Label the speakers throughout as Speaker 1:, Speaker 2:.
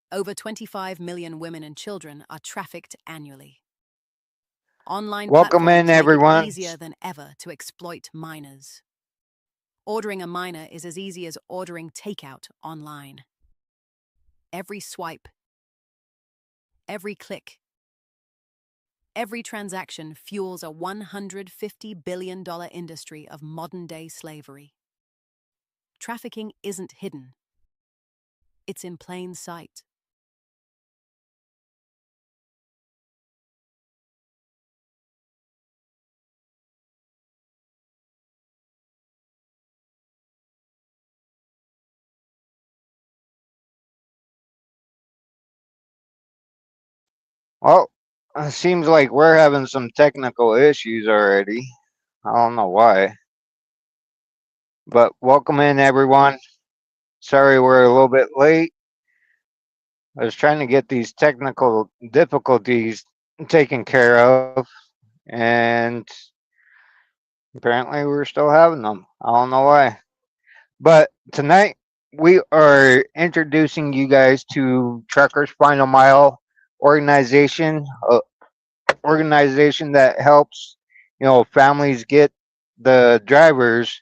Speaker 1: Over 25 million women and children are trafficked annually. Online
Speaker 2: Welcome in,
Speaker 1: platforms make it
Speaker 2: everyone.
Speaker 1: easier than ever to exploit minors. Ordering a minor is as easy as ordering takeout online. Every swipe, every click, every transaction fuels a $150 billion industry of modern-day slavery. Trafficking isn't hidden. It's in plain sight.
Speaker 2: Well, it seems like we're having some technical issues already. I don't know why. But welcome in, everyone. Sorry we're a little bit late. I was trying to get these technical difficulties taken care of, and apparently we're still having them. I don't know why. But tonight we are introducing you guys to Truckers Final Mile organization, organization that helps families get the drivers.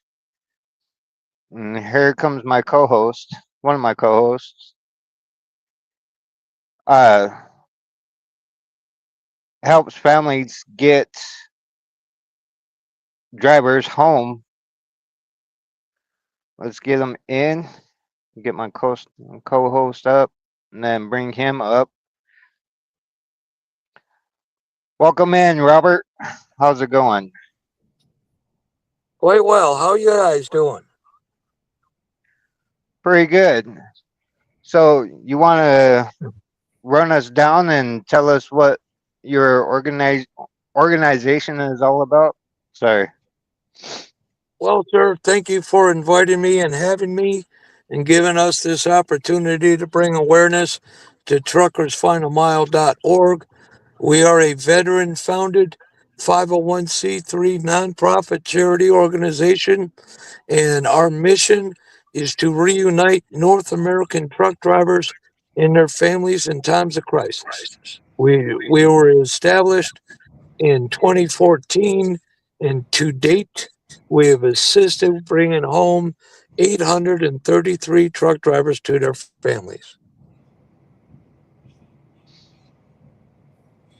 Speaker 2: And here comes my co-host, one of my co-hosts. Uh, Helps families get drivers home. Let's get them in. Get my co-host up, and then bring him up. Welcome in, Robert. How's it going?
Speaker 3: Quite well. How you guys doing?
Speaker 2: Pretty good. So you want to run us down and tell us what your organization is all about? Sorry.
Speaker 3: Well, sir, thank you for inviting me and having me and giving us this opportunity to bring awareness to truckersfinalmile.org. We are a veteran founded 501c3 nonprofit charity organization, and our mission is to reunite North American truck drivers and their families in times of crisis. We were established in 2014, and to date, we have assisted bringing home 833 truck drivers to their families.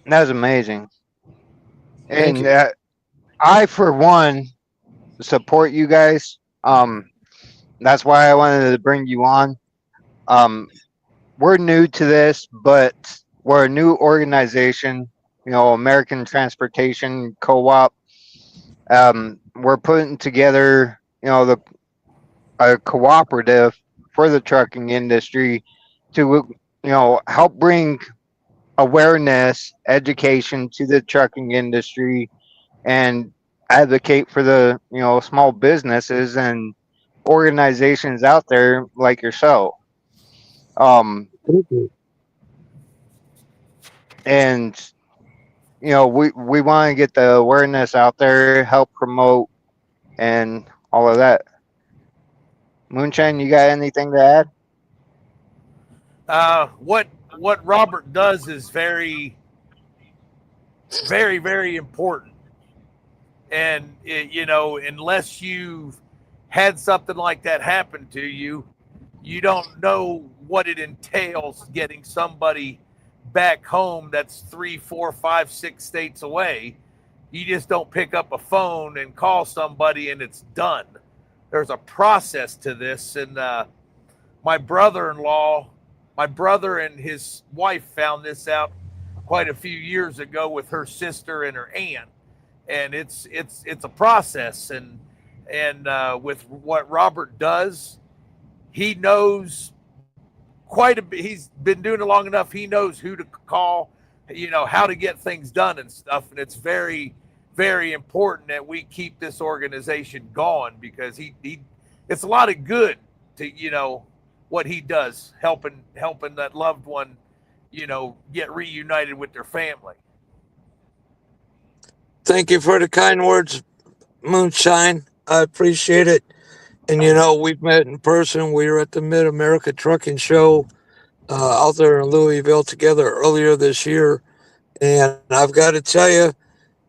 Speaker 2: That's amazing.
Speaker 3: Thank
Speaker 2: And
Speaker 3: you.
Speaker 2: I, for one, support you guys. That's why I wanted to bring you on. Um, we're new to this, but we're a new organization. American Transportation Co-op. We're putting together, the a cooperative for the trucking industry to, help bring awareness, education to the trucking industry, and advocate for the small businesses and organizations out there like yourself. Um,
Speaker 3: Thank you.
Speaker 2: and we want to get the awareness out there, help promote, and all of that. Moonshine, you got anything to add?
Speaker 4: What Robert does is very important. And unless you've had something like that happen to you, you don't know what it entails getting somebody back home that's 3, 4, 5, 6 states away. You just don't pick up a phone and call somebody and it's done. There's a process to this, and my brother-in-law, my brother and his wife found this out quite a few years ago with her sister and her aunt, and it's a process. And with what Robert does, he knows quite a bit. He's been doing it long enough. He knows who to call, how to get things done and stuff. And it's very important that we keep this organization going, because he it's a lot of good to what he does, helping that loved one get reunited with their family.
Speaker 3: Thank you for the kind words, Moonshine. I appreciate it. And we've met in person. We were at the Mid America Trucking Show out there in Louisville together earlier this year. And I've got to tell you,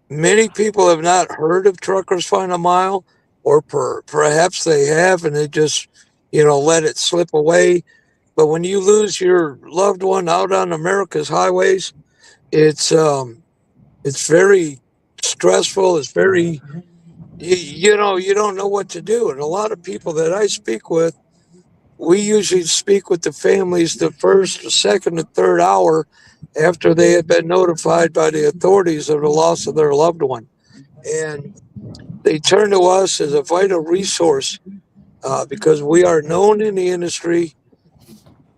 Speaker 3: many people have not heard of Truckers Find a Mile, or perhaps they have and they just, let it slip away. But when you lose your loved one out on America's highways, it's it's very stressful. It's very you don't know what to do. And a lot of people that I speak with, we usually speak with the families the first, second, and third hour after they had been notified by the authorities of the loss of their loved one. And they turn to us as a vital resource because we are known in the industry.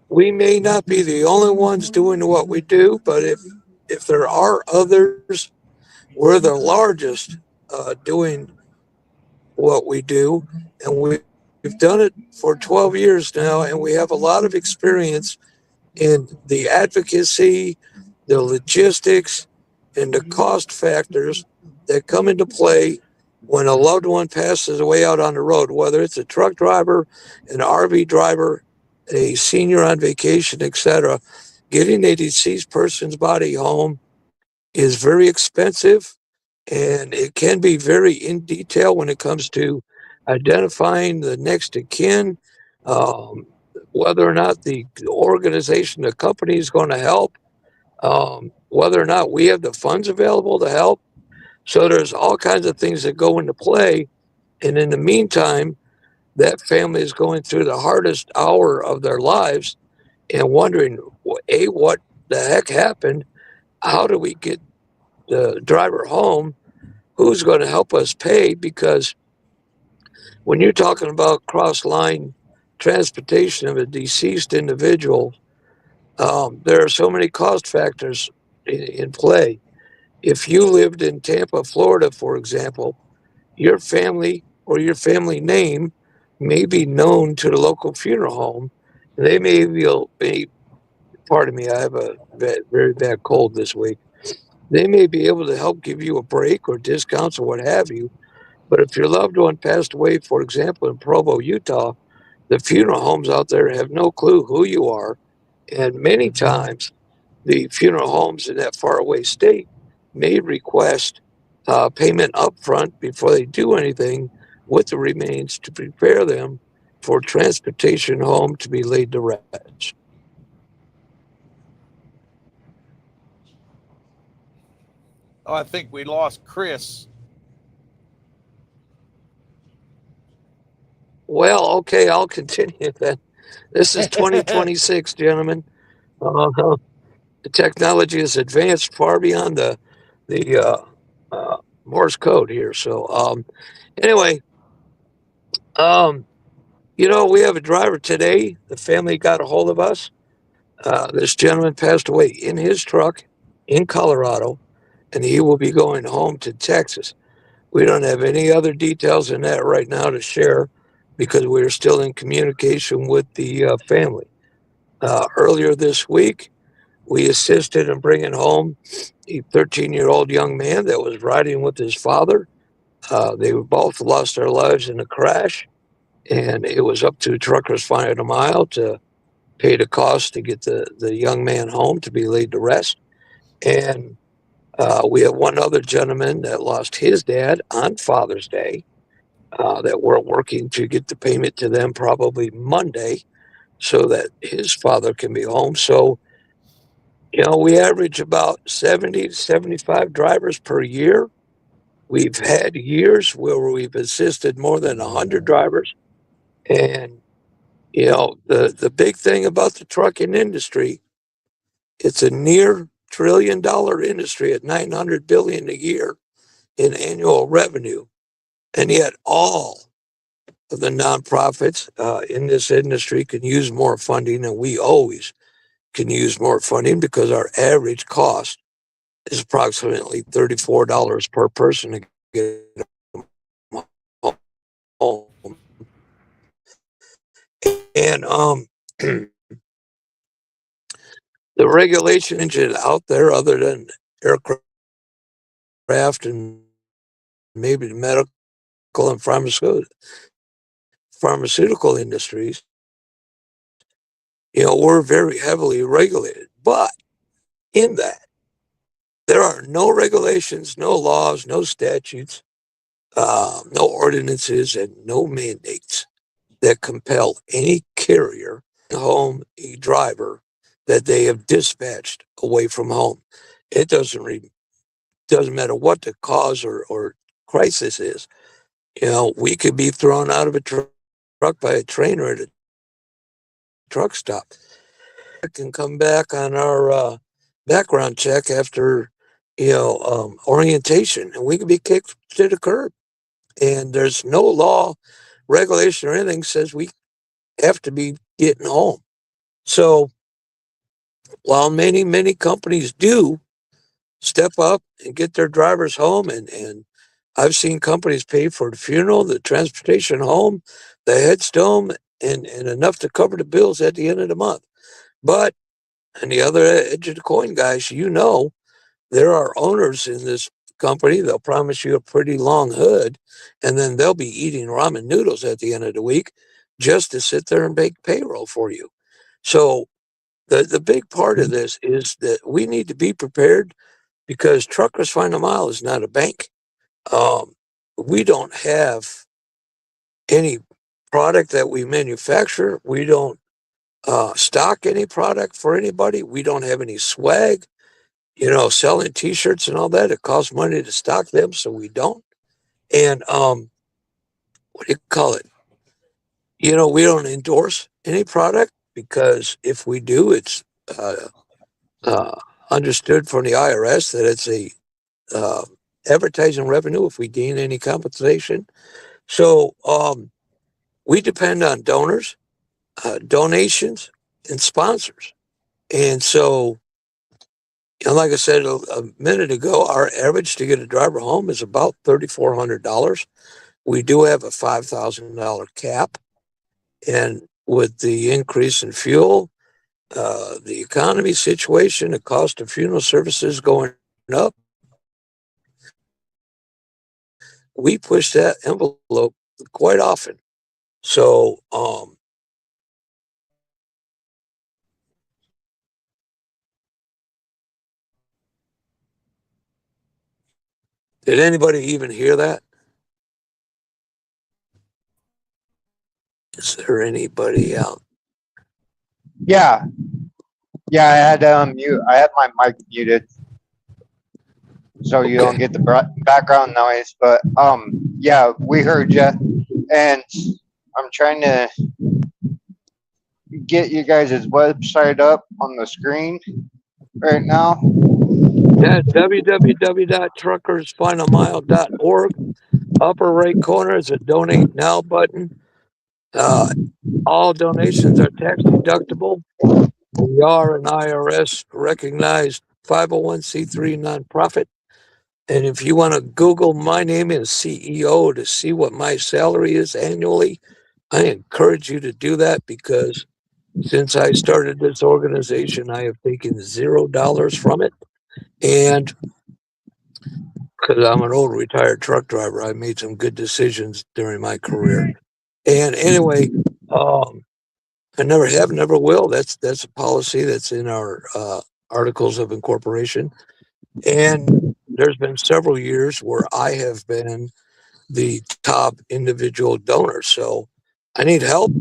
Speaker 3: We may not be the only ones doing what we do, but if there are others, we're the largest doing what we do, and we've done it for 12 years now, and we have a lot of experience in the advocacy, the logistics, and the cost factors that come into play when a loved one passes away out on the road, whether it's a truck driver, an RV driver, a senior on vacation, etc. Getting a deceased person's body home is very expensive, and it can be very in detail when it comes to identifying the next of kin, um, whether or not the organization, the company is going to help, whether or not we have the funds available to help. So there's all kinds of things that go into play. And in the meantime, that family is going through the hardest hour of their lives and wondering, A, what the heck happened? How do we get the driver home? Who's going to help us pay? Because when you're talking about cross line transportation of a deceased individual, there are so many cost factors in play. If you lived in Tampa, Florida, for example, your family or your family name may be known to the local funeral home. They may be, pardon me, I have a very bad cold this week. They may be able to help give you a break or discounts or what have you. But if your loved one passed away, for example, in Provo, Utah, the funeral homes out there have no clue who you are. And many times, the funeral homes in that faraway state may request payment upfront before they do anything with the remains to prepare them for transportation home to be laid to rest.
Speaker 4: Oh, I think we lost Chris.
Speaker 3: Well, okay, I'll continue then. This is 2026, gentlemen. Uh, the technology has advanced far beyond the Morse code here. So anyway, um, we have a driver today. The family got a hold of us. This gentleman passed away in his truck in Colorado, and he will be going home to Texas. We don't have any other details in that right now to share because we're still in communication with the family. Earlier this week, we assisted in bringing home a 13-year-old young man that was riding with his father. They both lost their lives in a crash, and it was up to Truckersfinalmile to pay the cost to get the young man home to be laid to rest. And we have one other gentleman that lost his dad on Father's Day that we're working to get the payment to them probably Monday so that his father can be home. So, we average about 70 to 75 drivers per year. We've had years where we've assisted more than 100 drivers. And, the big thing about the trucking industry, it's a near $1 trillion industry at 900 billion a year in annual revenue. And yet all of the nonprofits in this industry can use more funding, and we always can use more funding because our average cost is approximately $34 per person to get home. And the regulation engine out there, other than aircraft and maybe the medical and pharmaceutical industries, We're very heavily regulated. But in that, there are no regulations, no laws, no statutes, no ordinances, and no mandates that compel any carrier home a driver that they have dispatched away from home. It doesn't matter what the cause or crisis is. We could be thrown out of a truck by a trainer at a truck stop. It can come back on our background check after orientation, and we can be kicked to the curb. And there's no law, regulation, or anything says we have to be getting home. So while many companies do step up and get their drivers home, and I've seen companies pay for the funeral, the transportation home, the headstone, and enough to cover the bills at the end of the month. But on the other edge of the coin, guys, there are owners in this company. They'll promise you a pretty long hood, and then they'll be eating ramen noodles at the end of the week just to sit there and make payroll for you. So the big part of this is that we need to be prepared because Truckers Final Mile is not a bank. Um, we don't have any product that we manufacture. We don't stock any product for anybody. We don't have any swag. Selling T-shirts and all that. It costs money to stock them, so we don't. And what do you call it? We don't endorse any product because if we do, it's uh, uh, understood from the IRS that it's a uh, advertising revenue if we gain any compensation. So we depend on donors, donations, and sponsors. And so, like I said a minute ago, our average to get a driver home is about $3,400. We do have a $5,000 cap. And with the increase in fuel, the economy situation, the cost of funeral services going up, we push that envelope quite often. So, did anybody even hear that? Is there anybody out?
Speaker 2: Yeah, yeah. I had my mic muted so you don't
Speaker 3: Okay.
Speaker 2: get the background noise. But yeah, we heard you, and I'm trying to get you guys' website up on the screen right now.
Speaker 3: Yeah, www.truckersfinalmile.org. Upper right corner is a donate now button. Uh, all donations are tax deductible. We are an IRS recognized 501c3 nonprofit. And if you want to Google my name as CEO to see what my salary is annually, I encourage you to do that because since I started this organization, I have taken $0 from it. And because I'm an old retired truck driver, I made some good decisions during my career. And anyway, um, I never have, never will. That's a policy that's in our articles of incorporation. And there's been several years where I have been the top individual donor. So I need help.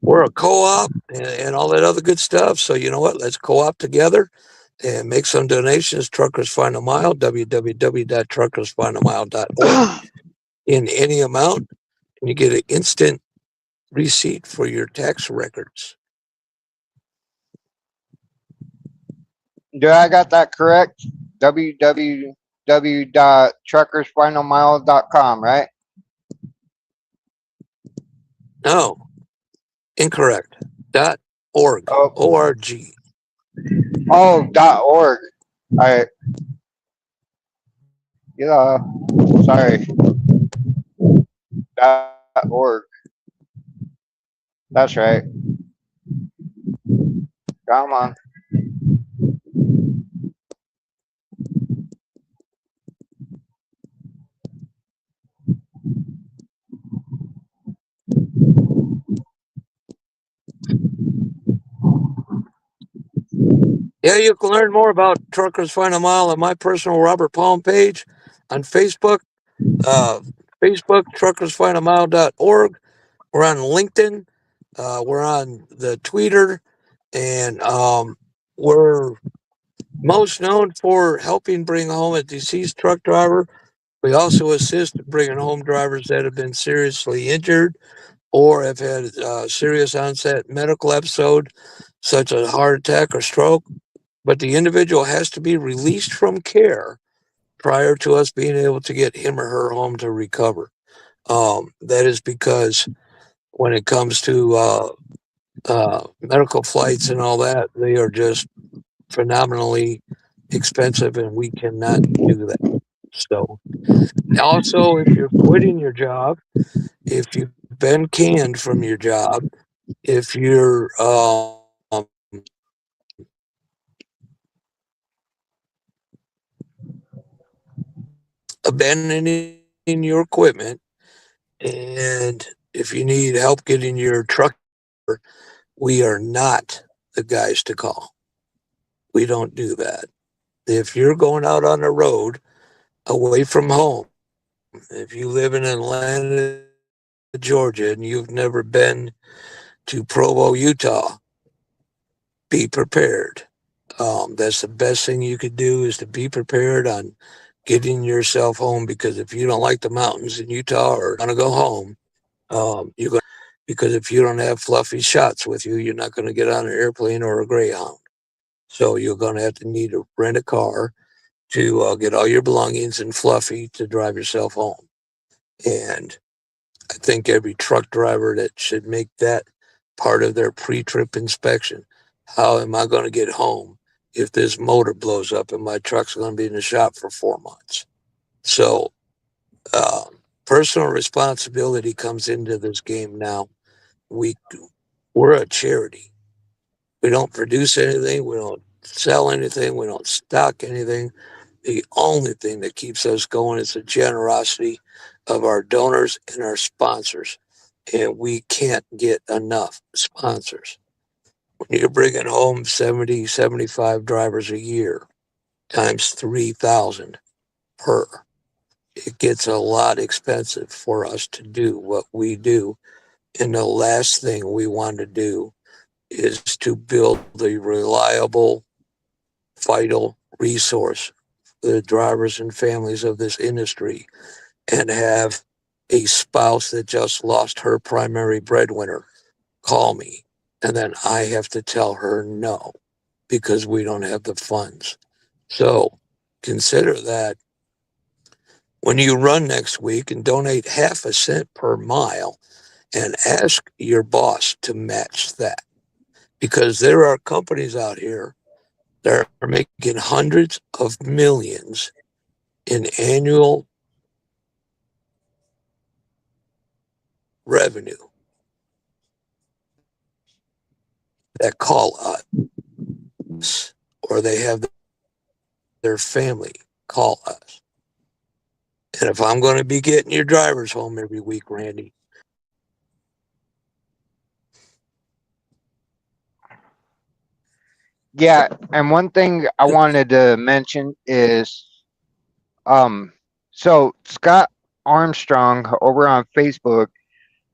Speaker 3: We're a co-op and all that other good stuff. So you know what? Let's co-op together and make some donations. Truckers Final Mile, www.truckersfinalmile.org in any amount, and you get an instant receipt for your tax records.
Speaker 2: Do I got that correct? www.truckersfinalmile.com, right?
Speaker 3: No, incorrect. .org,
Speaker 2: Oh,
Speaker 3: O-R-G.
Speaker 2: .org. I yeah. Sorry. .org. That's right. Come on.
Speaker 3: Yeah, you can learn more about Truckers Final Mile on my personal Robert Palm page on Facebook, uh, Facebook, truckersfinalmile.org. We're on LinkedIn. We're on the Twitter, and we're most known for helping bring home a deceased truck driver. We also assist in bringing home drivers that have been seriously injured or have had a serious onset medical episode, such as a heart attack or stroke. But the individual has to be released from care prior to us being able to get him or her home to recover. That is because when it comes to medical flights and all that, they are just phenomenally expensive, and we cannot do that. So, also, if you're quitting your job, if you've been canned from your job, if you're abandoning your equipment, and if you need help getting your truck, we are not the guys to call. We don't do that. If you're going out on the road away from home, if you live in Atlanta, Georgia, and you've never been to Provo, Utah, be prepared. That's the best thing you could do is to be prepared on getting yourself home, because if you don't like the mountains in Utah or want to go home, you're going, because if you don't have fluffy shots with you, you're not going to get on an airplane or a Greyhound. So you're going to have to need to rent a car to get all your belongings and fluffy to drive yourself home. And I think every truck driver that should make that part of their pre-trip inspection. How am I going to get home if this motor blows up and my truck's going to be in the shop for 4 months? So uh, personal responsibility comes into this game now. We we're a charity. We don't produce anything. We don't sell anything. We don't stock anything. The only thing that keeps us going is the generosity of our donors and our sponsors. And we can't get enough sponsors. When you're bringing home 70, 75 drivers a year times 3,000 per, it gets a lot expensive for us to do what we do. And the last thing we want to do is to build a reliable, vital resource for the drivers and families of this industry and have a spouse that just lost her primary breadwinner call me, and then I have to tell her no because we don't have the funds. So consider that when you run next week and donate half a cent per mile and ask your boss to match that, because there are companies out here that are making hundreds of millions in annual revenue that call us, or they have their family call us. And if I'm going to be getting your drivers home every week, Randy,
Speaker 2: Yeah, and one thing I wanted to mention is um so Scott Armstrong over on Facebook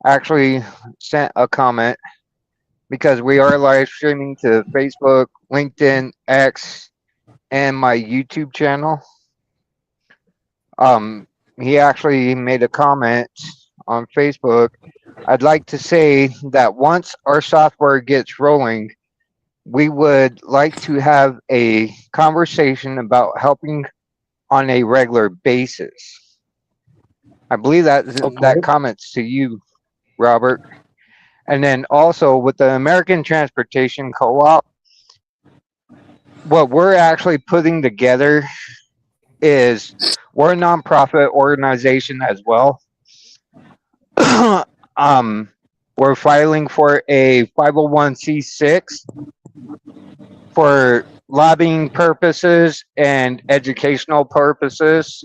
Speaker 2: actually sent a comment because we are live streaming to Facebook, LinkedIn, X, and my YouTube channel. Um, he actually made a comment on Facebook. I'd like to say that once our software gets rolling, we would like to have a conversation about helping on a regular basis. I believe that
Speaker 3: okay,
Speaker 2: that comments to you, Robert. And then also with the American Transportation Co-op, what we're actually putting together is we're a nonprofit organization as well. um, we're filing for a 501c6 for lobbying purposes and educational purposes.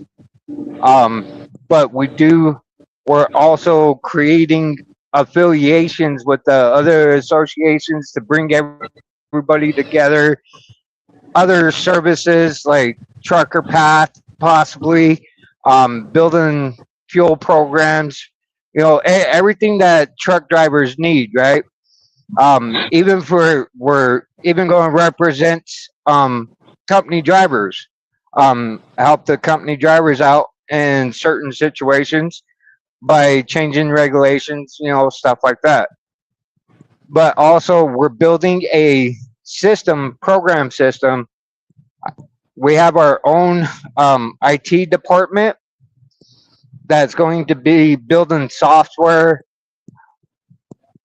Speaker 2: But we're also creating affiliations with the other associations to bring everybody together other services like trucker path, possibly building fuel programs, everything that truck drivers need, right? Even for we're even going to represent company drivers, help the company drivers out in certain situations by changing regulations, stuff like that. But also, we're building a program system. We have our own IT department that's going to be building software,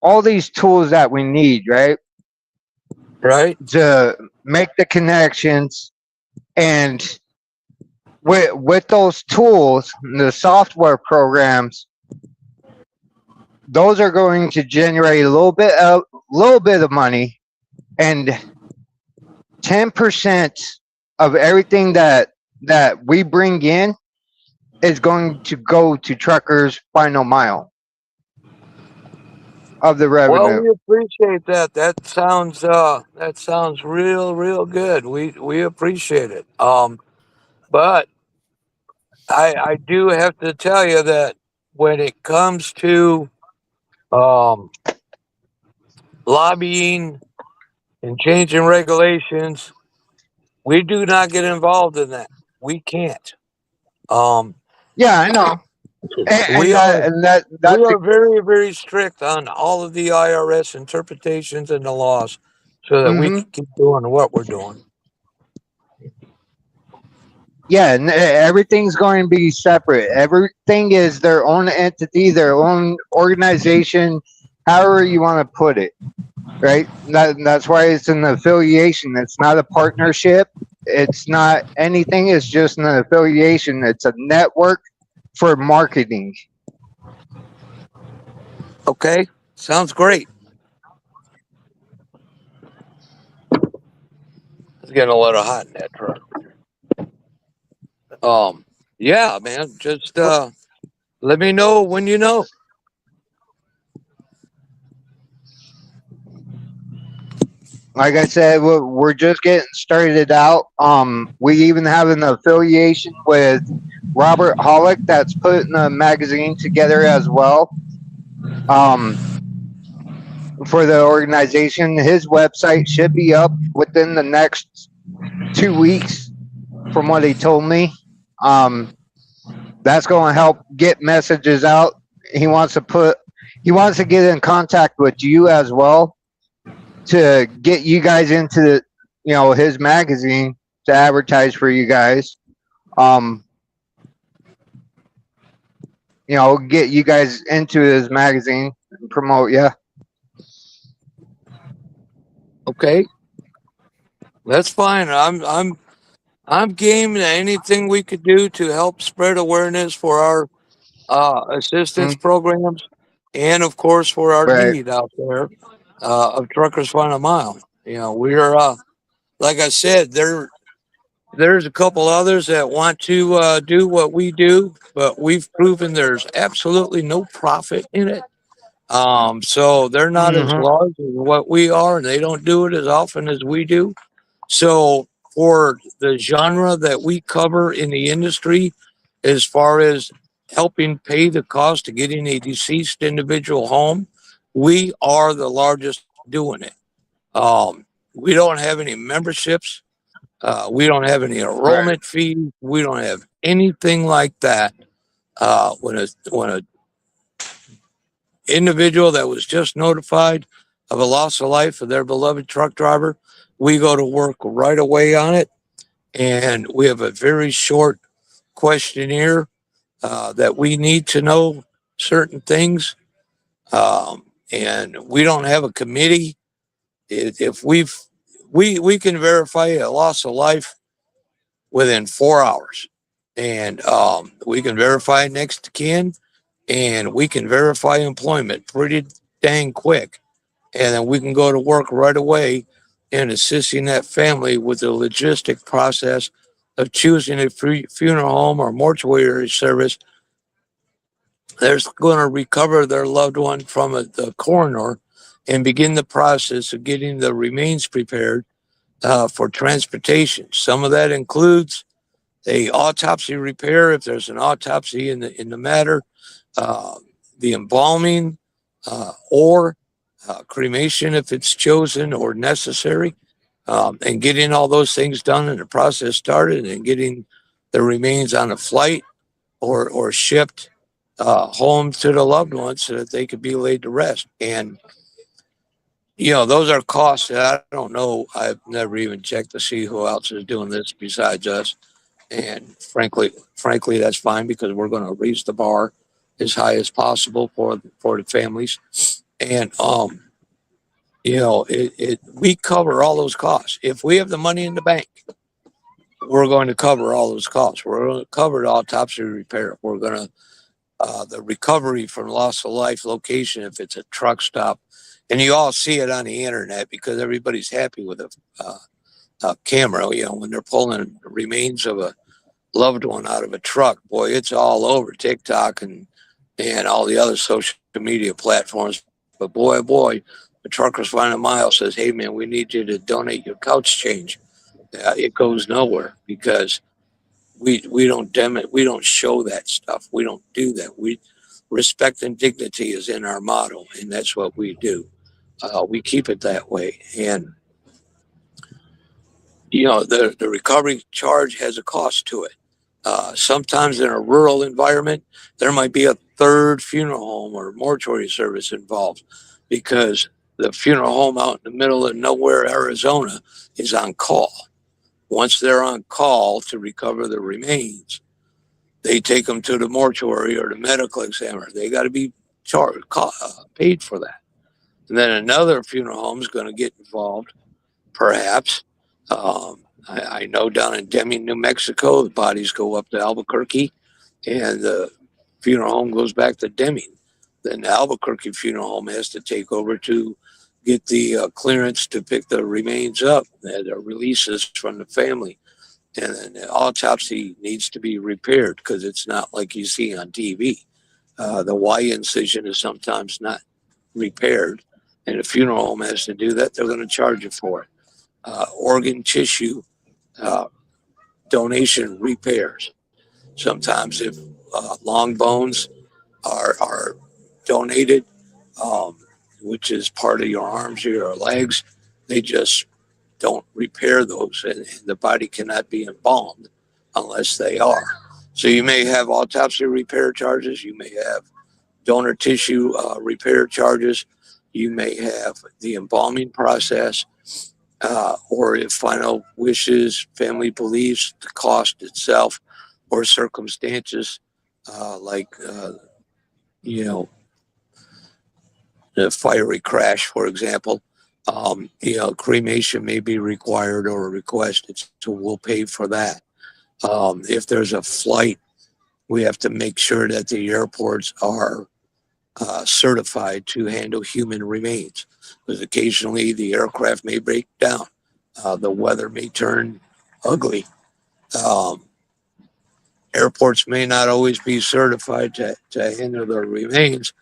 Speaker 2: all these tools that we need, right,
Speaker 3: Right.
Speaker 2: to make the connections. And with those tools, the software programs, those are going to generate a little bit of money, and 10% of everything that we bring in is going to go to truckers final mile of the
Speaker 3: Well,
Speaker 2: revenue.
Speaker 3: we appreciate that. That sounds real good. We appreciate it. But I do have to tell you that when it comes to um lobbying and changing regulations, we do not get involved in that. We can't. Um,
Speaker 2: Yeah, I know. and,
Speaker 3: we
Speaker 2: and
Speaker 3: are
Speaker 2: that and that
Speaker 3: we
Speaker 2: that's
Speaker 3: are very strict on all of the IRS interpretations and the laws, so that we
Speaker 2: hmm
Speaker 3: can keep doing what we're doing.
Speaker 2: yeah, and everything's going to be separate. Everything is their own entity, their own organization, however you want to put it, right? That's why it's an affiliation. It's not a partnership. It's not anything. It's just an affiliation. It's a network for marketing.
Speaker 3: Okay, sounds great. It's getting a little hot in that truck. Um, yeah, man. Just let me know when you know.
Speaker 2: Like I said, we're just getting started out. We even have an affiliation with Robert Hollick that's putting a magazine together as well. Um, for the organization, his website should be up within the next 2 weeks, from what he told me. Um, that's going to help get messages out. He wants to put, he wants to get in contact with you as well to get you guys into his magazine to advertise for you guys. Um, get you guys into his magazine and promote you.
Speaker 3: Okay, that's fine. I'm game to anything we could do to help spread awareness for our assistance
Speaker 2: Mm,
Speaker 3: programs, and of course for our
Speaker 2: right.
Speaker 3: need out there of Truckers Find a Mile. We're like I said, there's a couple others that want to do what we do, but we've proven there's absolutely no profit in it. So they're not as
Speaker 2: hmm
Speaker 3: large as what we are, and they don't do it as often as we do. So for the genre that we cover in the industry, as far as helping pay the cost of getting a deceased individual home, we are the largest doing it. We don't have any memberships. We don't have any
Speaker 2: Right.
Speaker 3: enrollment fees. We don't have anything like that. When a individual that was just notified of a loss of life of their beloved truck driver, we go to work right away on it, and we have a very short questionnaire that we need to know certain things, and we don't have a committee. If we can verify a loss of life within 4 hours, and we can verify next to kin, and we can verify employment pretty dang quick, and then we can go to work right away in assisting that family with the logistic process of choosing a funeral home or mortuary service. They're going to recover their loved one from the coroner and begin the process of getting the remains prepared for transportation. Some of that includes a autopsy repair if there's an autopsy in the matter, uh, the embalming, or cremation if it's chosen or necessary, and getting all those things done and the process started, and getting the remains on a flight or shipped home to the loved ones so that they could be laid to rest. And those are costs that I don't know. I've never even checked to see who else is doing this besides us. And frankly, that's fine because we're going to raise the bar as high as possible for the families. And we cover all those costs. If we have the money in the bank, we're going to cover all those costs. We're going to cover the autopsy repair. We're going to the recovery from loss of life location if it's a truck stop, and you all see it on the internet because everybody's happy with a camera. When they're pulling the remains of a loved one out of a truck, boy, it's all over TikTok and all the other social media platforms. But boy, oh boy, the Truckers Final Mile says, "Hey man, we need you to donate your couch change." It goes nowhere because we don't show that stuff. We don't do that. We respect and dignity is in our motto, and that's what we do. We keep it that way, and the recovery charge has a cost to it. Sometimes in a rural environment, there might be a third funeral home or mortuary service involved because the funeral home out in the middle of nowhere, Arizona, is on call. Once they're on call to recover the remains, they take them to the mortuary or the medical examiner. They got to be paid for that. And then another funeral home is going to get involved, perhaps. I know down in Deming, New Mexico, the bodies go up to Albuquerque and the funeral home goes back to Deming. Then the Albuquerque funeral home has to take over to get the clearance to pick the remains up, the releases from the family. And then the autopsy needs to be repaired because it's not like you see on TV. The Y incision is sometimes not repaired, and the funeral home has to do that. They're going to charge you for it. Organ tissue uh, donation repairs. Sometimes if long bones are donated, um, which is part of your arms or your legs, they just don't repair those, and the body cannot be embalmed unless they are. So you may have autopsy repair charges, you may have donor tissue repair charges, you may have the embalming process, or if final wishes, family believes the cost itself, or circumstances like you know the fiery crash, for example. Cremation may be required or requested, so we'll pay for that. If there's a flight, we have to make sure that the airports are certified to handle human remains, because occasionally the aircraft may break down. The weather may turn ugly. Um, Airports may not always be certified to handle the remains.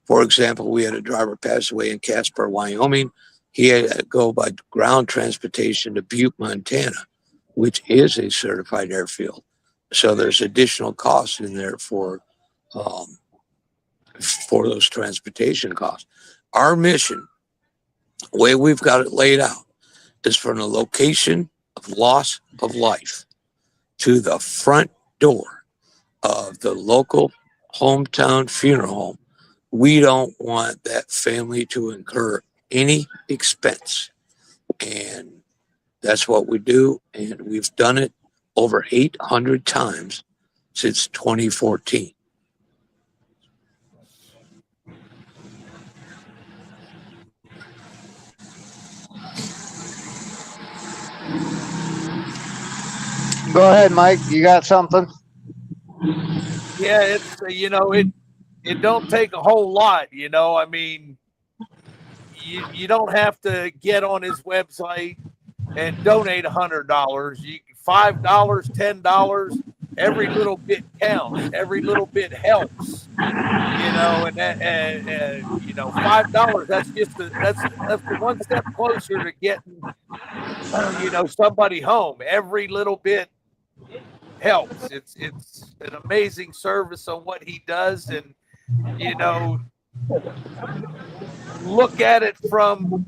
Speaker 3: For example, we had a driver pass away in Casper, Wyoming. He had to go by ground transportation to Butte, Montana, which is a certified airfield. So there's additional costs in there um, for those transportation costs. Our mission, the way we've got it laid out, is from the location of loss of life to the front door of the local hometown funeral home. We don't want that family to incur any expense. And that's what we do. And we've done it over 800 times since 2014.
Speaker 2: Go ahead, Mike. You got something?
Speaker 4: Yeah, it's it don't take a whole lot. I mean, you don't have to get on his website and donate $100. $5, $10, every little bit counts. Every little bit helps. And that $5. That's just that's the one step closer to getting somebody home. Every little bit helps. It's an amazing service on what he does, and you know, look at it from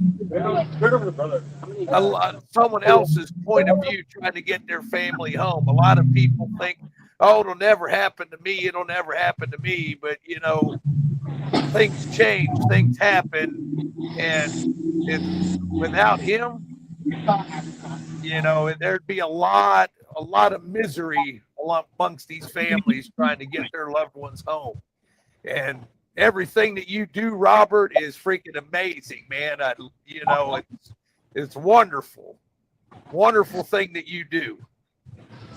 Speaker 4: someone else's point of view, trying to get their family home. A lot of people think, "Oh, it'll never happen to me. It'll never happen to me." But things change, things happen, and it's without him, there'd be a lot of misery amongst these families trying to get their loved ones home. And everything that you do, Robert, is freaking amazing, man. It's wonderful, wonderful thing that you do.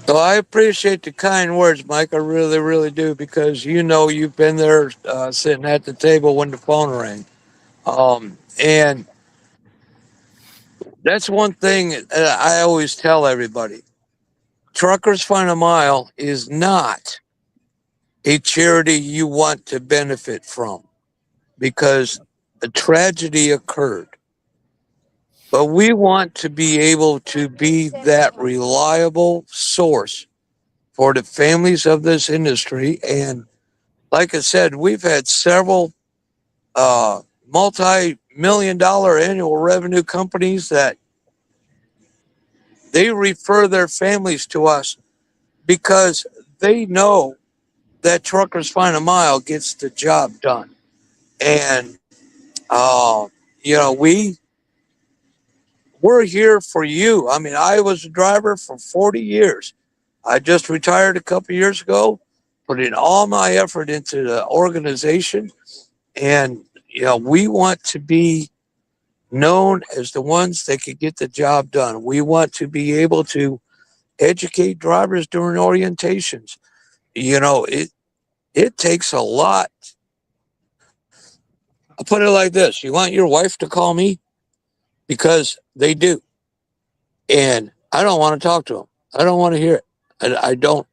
Speaker 3: So I appreciate the kind words, Mike. I really, really do, because you've been there sitting at the table when the phone rang. And that's one thing that I always tell everybody. Truckers Final Mile is not a charity you want to benefit from, because a tragedy occurred. But we want to be able to be that reliable source for the families of this industry. And like I said, we've had several multi-million-dollar annual revenue companies that they refer their families to us because they know that Truckers Find a Mile gets the job done. And, we're here for you. I mean, I was a driver for 40 years. I just retired a couple years ago, putting all my effort into the organization. And, we want to be known as the ones that can get the job done. We want to be able to educate drivers during orientations. It takes a lot. I'll put it like this. You want your wife to call me? Because they do. And I don't want to talk to them. I don't want to hear it. I don't.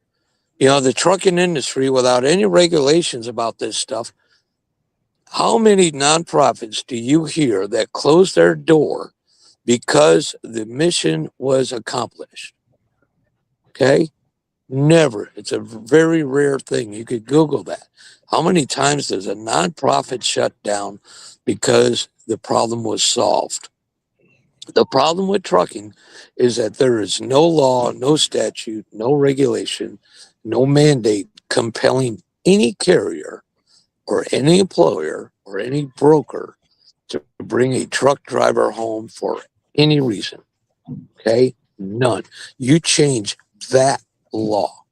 Speaker 3: The trucking industry, without any regulations about this stuff, how many nonprofits do you hear that close their door because the mission was accomplished? Okay? Never. It's a very rare thing. You could Google that. How many times does a nonprofit shut down because the problem was solved? The problem with trucking is that there is no law, no statute, no regulation, no mandate compelling any carrier or any employer or any broker to bring a truck driver home for any reason. Okay? None. You change that law,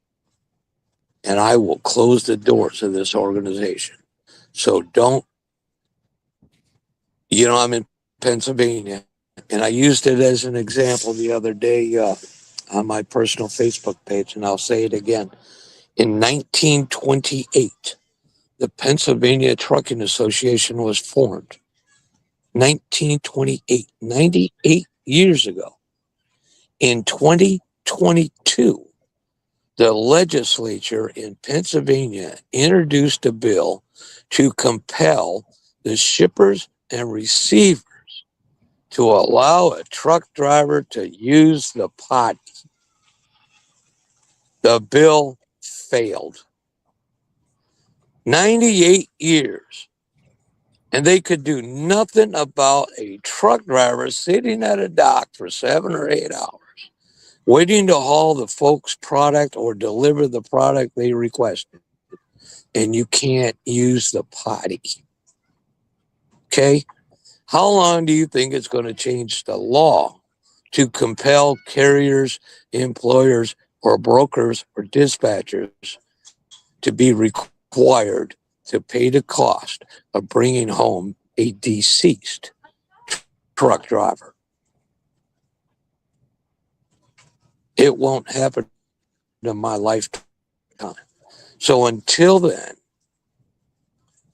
Speaker 3: and I will close the doors of this organization. So don't, I'm in Pennsylvania, and I used it as an example the other day on my personal Facebook page, and I'll say it again. In 1928, the Pennsylvania Trucking Association was formed. 1928, 98 years ago. In 2022, the legislature in Pennsylvania introduced a bill to compel the shippers and receivers to allow a truck driver to use the potty. The bill failed. 98 years. And they could do nothing about a truck driver sitting at a dock for 7 or 8 hours, waiting to haul the folks' product or deliver the product they requested. And you can't use the potty. Okay? How long do you think it's going to change the law to compel carriers, employers, or brokers or dispatchers to be required to pay the cost of bringing home a deceased truck driver? It won't happen in my lifetime. So until then,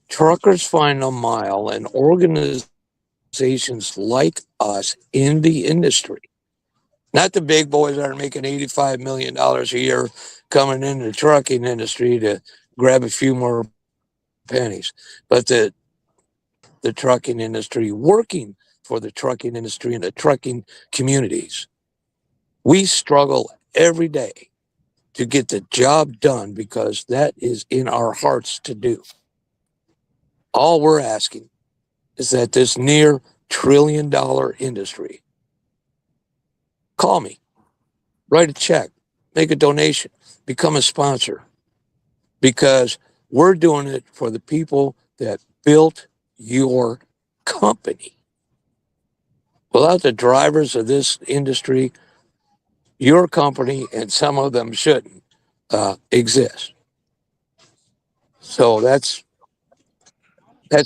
Speaker 3: Truckers Final Mile and organizations like us in the industry, not the big boys that are making $85 million a year coming into the trucking industry to grab a few more pennies, but the trucking industry, working for the trucking industry and the trucking communities. We struggle every day to get the job done because that is in our hearts to do. All we're asking is that this near $1 trillion industry call me, write a check, make a donation, become a sponsor, because we're doing it for the people that built your company. Without the drivers of this industry, your company, and some of them shouldn't exist. So that's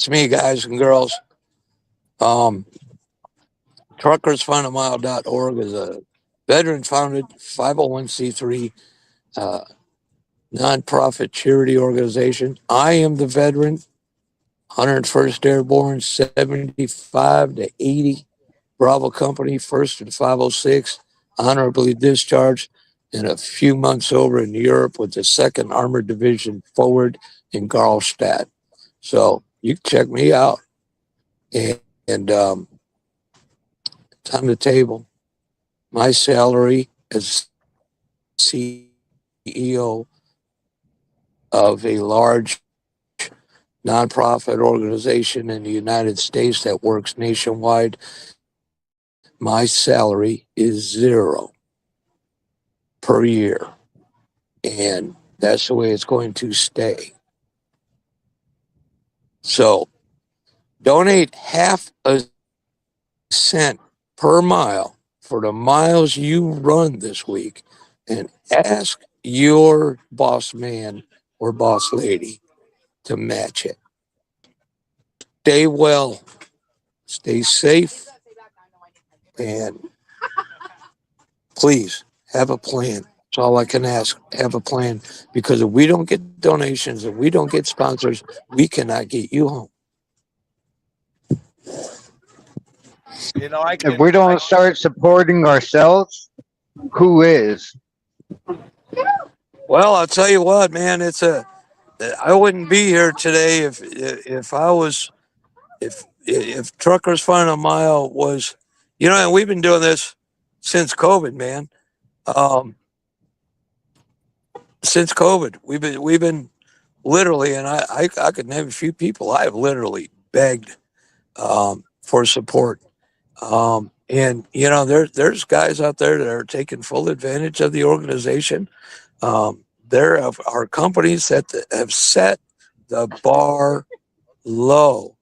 Speaker 3: me, guys and girls. Um, Truckersfinalmile.org is a veteran-founded 501c3 uh, nonprofit charity organization. I am the veteran, 101st Airborne, 75 to 80, Bravo Company, 1st and 506, honorably discharged, and a few months over in Europe with the 2nd Armored Division forward in Karlstadt. So you can check me out. And it's on the table. My salary as CEO of a large nonprofit organization in the United States that works nationwide, my salary is zero per year. And that's the way it's going to stay. So donate half a cent per mile for the miles you run this week, and ask your boss man or boss lady to match it. Stay well, stay safe, and please have a plan. That's all I can ask. Have a plan, because if we don't get donations, if we don't get sponsors, we cannot get you home.
Speaker 4: You know, I
Speaker 2: If
Speaker 4: can,
Speaker 2: we
Speaker 4: I,
Speaker 2: don't start supporting ourselves, who is?
Speaker 3: Well, I'll tell you what, man. I wouldn't be here today if I was if Truckers Final Mile was, and we've been doing this since COVID, man. Um, since COVID, we've been literally, and I could name a few people I have literally begged for support. And there's guys out there that are taking full advantage of the organization. There are companies that have set the bar low,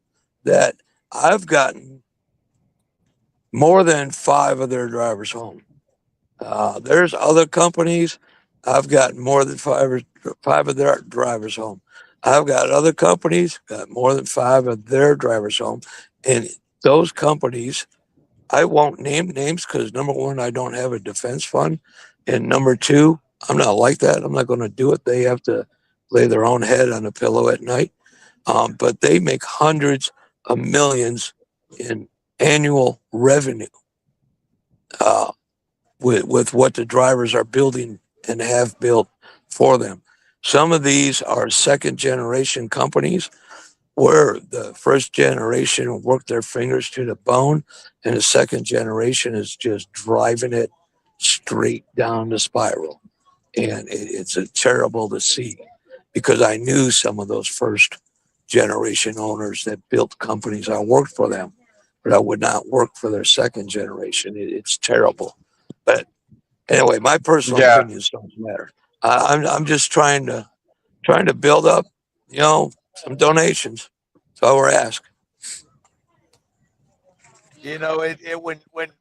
Speaker 3: that I've gotten more than 5 of their drivers home. There's other companies I've gotten more than 5 of their drivers home. I've got other companies got more than 5 of their drivers home, and those companies, I won't name names because, number one, I don't have a defense fund, and number two, I'm not like that. I'm not going to do it. They have to lay their own head on a pillow at night. But they make hundreds of millions in annual revenue uh, with what the drivers are building and have built for them. Some of these are second generation companies where the first generation worked their fingers to the bone, and the second generation is just driving it straight down the spiral. And it's terrible to see, because I knew some of those first generation owners that built companies. I worked for them, but I would not work for their second generation. It's terrible. But anyway, my personal
Speaker 2: Yeah,
Speaker 3: opinions don't matter. I'm just trying to build up, some donations. That's all we're asking.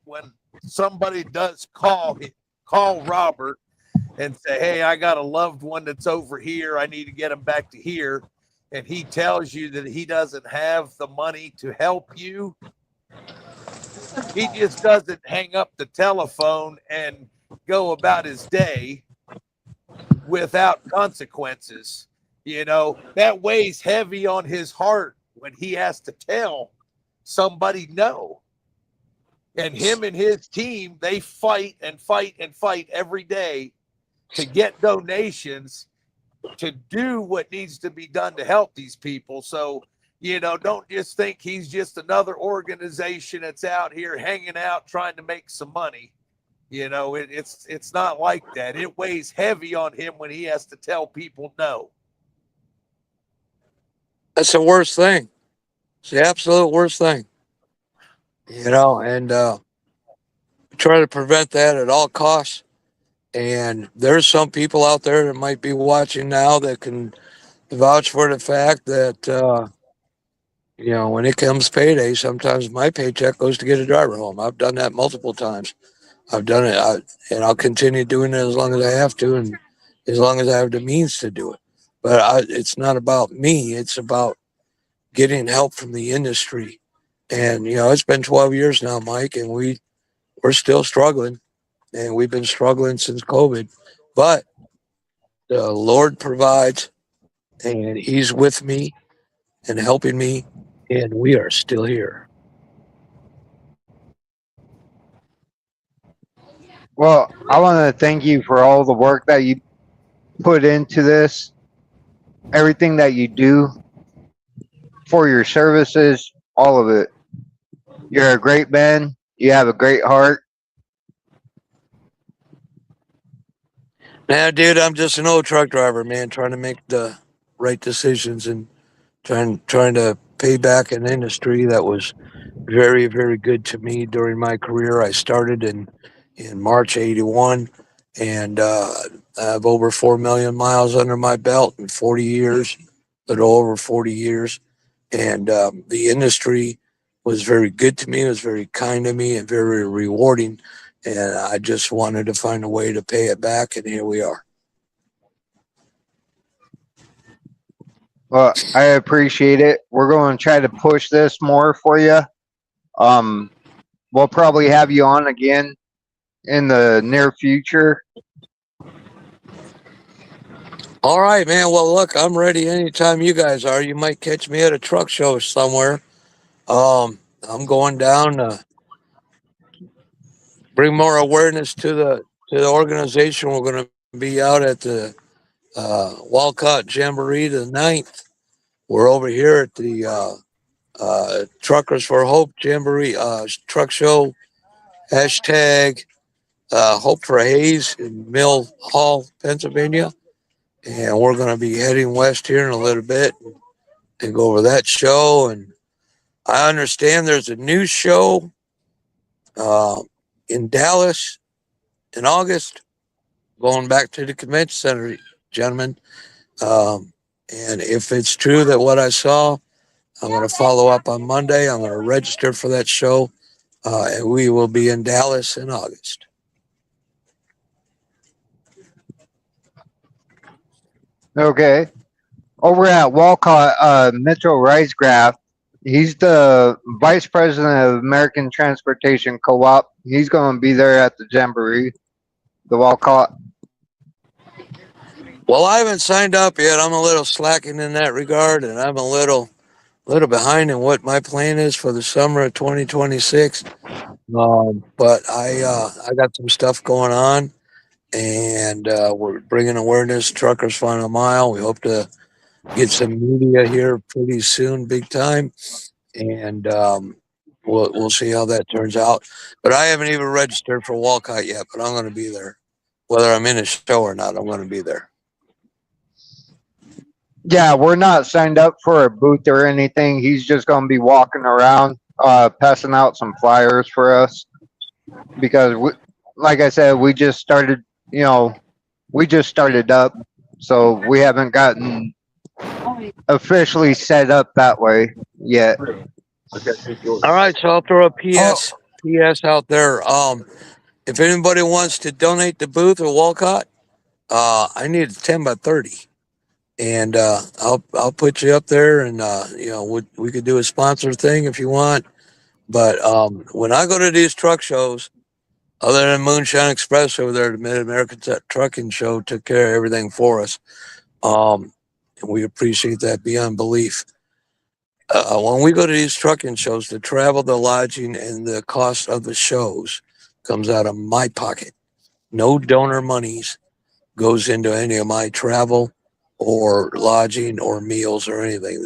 Speaker 4: when somebody does call Robert and say, "Hey, I got a loved one that's over here. I need to get him back to here," and he tells you that he doesn't have the money to help you, he just doesn't hang up the telephone and go about his day without consequences. That weighs heavy on his heart when he has to tell somebody no. And him and his team, they fight and fight and fight every day to get donations to do what needs to be done to help these people. So, don't just think he's just another organization that's out here hanging out trying to make some money. It's not like that. It weighs heavy on him when he has to tell people no.
Speaker 3: That's the worst thing. It's the absolute worst thing. And try to prevent that at all costs. And there's some people out there that might be watching now that can vouch for the fact that when it comes payday, sometimes my paycheck goes to get a driver home. I've done that multiple times. I've done it, and I'll continue doing it as long as I have to, and as long as I have the means to do it. But it's not about me; it's about getting help from the industry. And it's been 12 years now, Mike, and we're still struggling, and we've been struggling since COVID. But the Lord provides, and He's with me and helping me, and we are still here.
Speaker 2: Well, I want to thank you for all the work that you put into this, everything that you do for your services, all of it. You're a great man. You have a great heart.
Speaker 3: Now, dude, I'm just an old truck driver, man, trying to make the right decisions and trying to pay back an industry that was very, very good to me during my career. I started in March '81, and I have over 4 million miles under my belt in 40 years, a little over 40 years. And the industry was very good to me, it was very kind to me, and very rewarding. And I just wanted to find a way to pay it back, and here we are.
Speaker 2: Well, I appreciate it. We're going to try to push this more for you. Um, we'll probably have you on again in the near future.
Speaker 3: All right, man. Well, look, I'm ready anytime you guys are. You might catch me at a truck show somewhere. I'm going down to bring more awareness to the organization. We're going to be out at the Walcott Jamboree the 9th. We're over here at the Truckers for Hope Jamboree truck show. Hashtag Hope for Hayes in Mill Hall, Pennsylvania. And we're going to be heading west here in a little bit and go over that show. And I understand there's a new show uh, in Dallas in August, going back to the convention center, gentlemen. And if it's true that what I saw, I'm going to follow up on Monday. I'm going to register for that show, and we will be in Dallas in August.
Speaker 2: Okay. Over at Walcott, Mitchell Ricegraph, he's the vice president of American Transportation Co-op. He's going to be there at the Jamboree, the Walcott.
Speaker 3: Well, I haven't signed up yet. I'm a little slacking in that regard, and I'm a little behind in what my plan is for the summer of 2026. But I got some stuff going on, and we're bringing awareness. Truckers Final Mile. We hope to get some media here pretty soon, big time, and we'll see how that turns out. But I haven't even registered for Walcott yet, but I'm going to be there, whether I'm in a show or not. I'm going to be there.
Speaker 2: Yeah, we're not signed up for a booth or anything. He's just going to be walking around, passing out some flyers for us because, like I said, we just started. We just started up, so we haven't gotten officially set up that way yet.
Speaker 3: All right, so I'll throw a PS out there. If anybody wants to donate the booth at Walcott, I need a 10 by 30, and I'll put you up there, and we could do a sponsor thing if you want. But when I go to these truck shows, other than Moonshine Express over there, the Mid American Trucking Show took care of everything for us, and we appreciate that beyond belief. When we go to these trucking shows, the travel, the lodging, and the cost of the shows comes out of my pocket. No donor monies goes into any of my travel or lodging or meals or anything.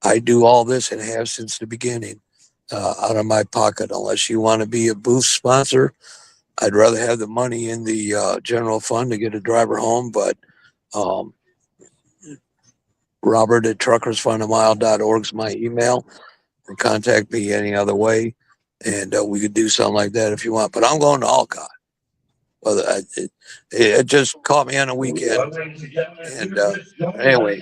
Speaker 3: I do all this and have since the beginning out of my pocket. Unless you want to be a booth sponsor, I'd rather have the money in the general fund to get a driver home, but um, Robert at truckersfinalmile.org is my email. And contact me any other way, and we could do something like that if you want. But I'm going to Alcott. Well, it just caught me on a weekend, and anyway.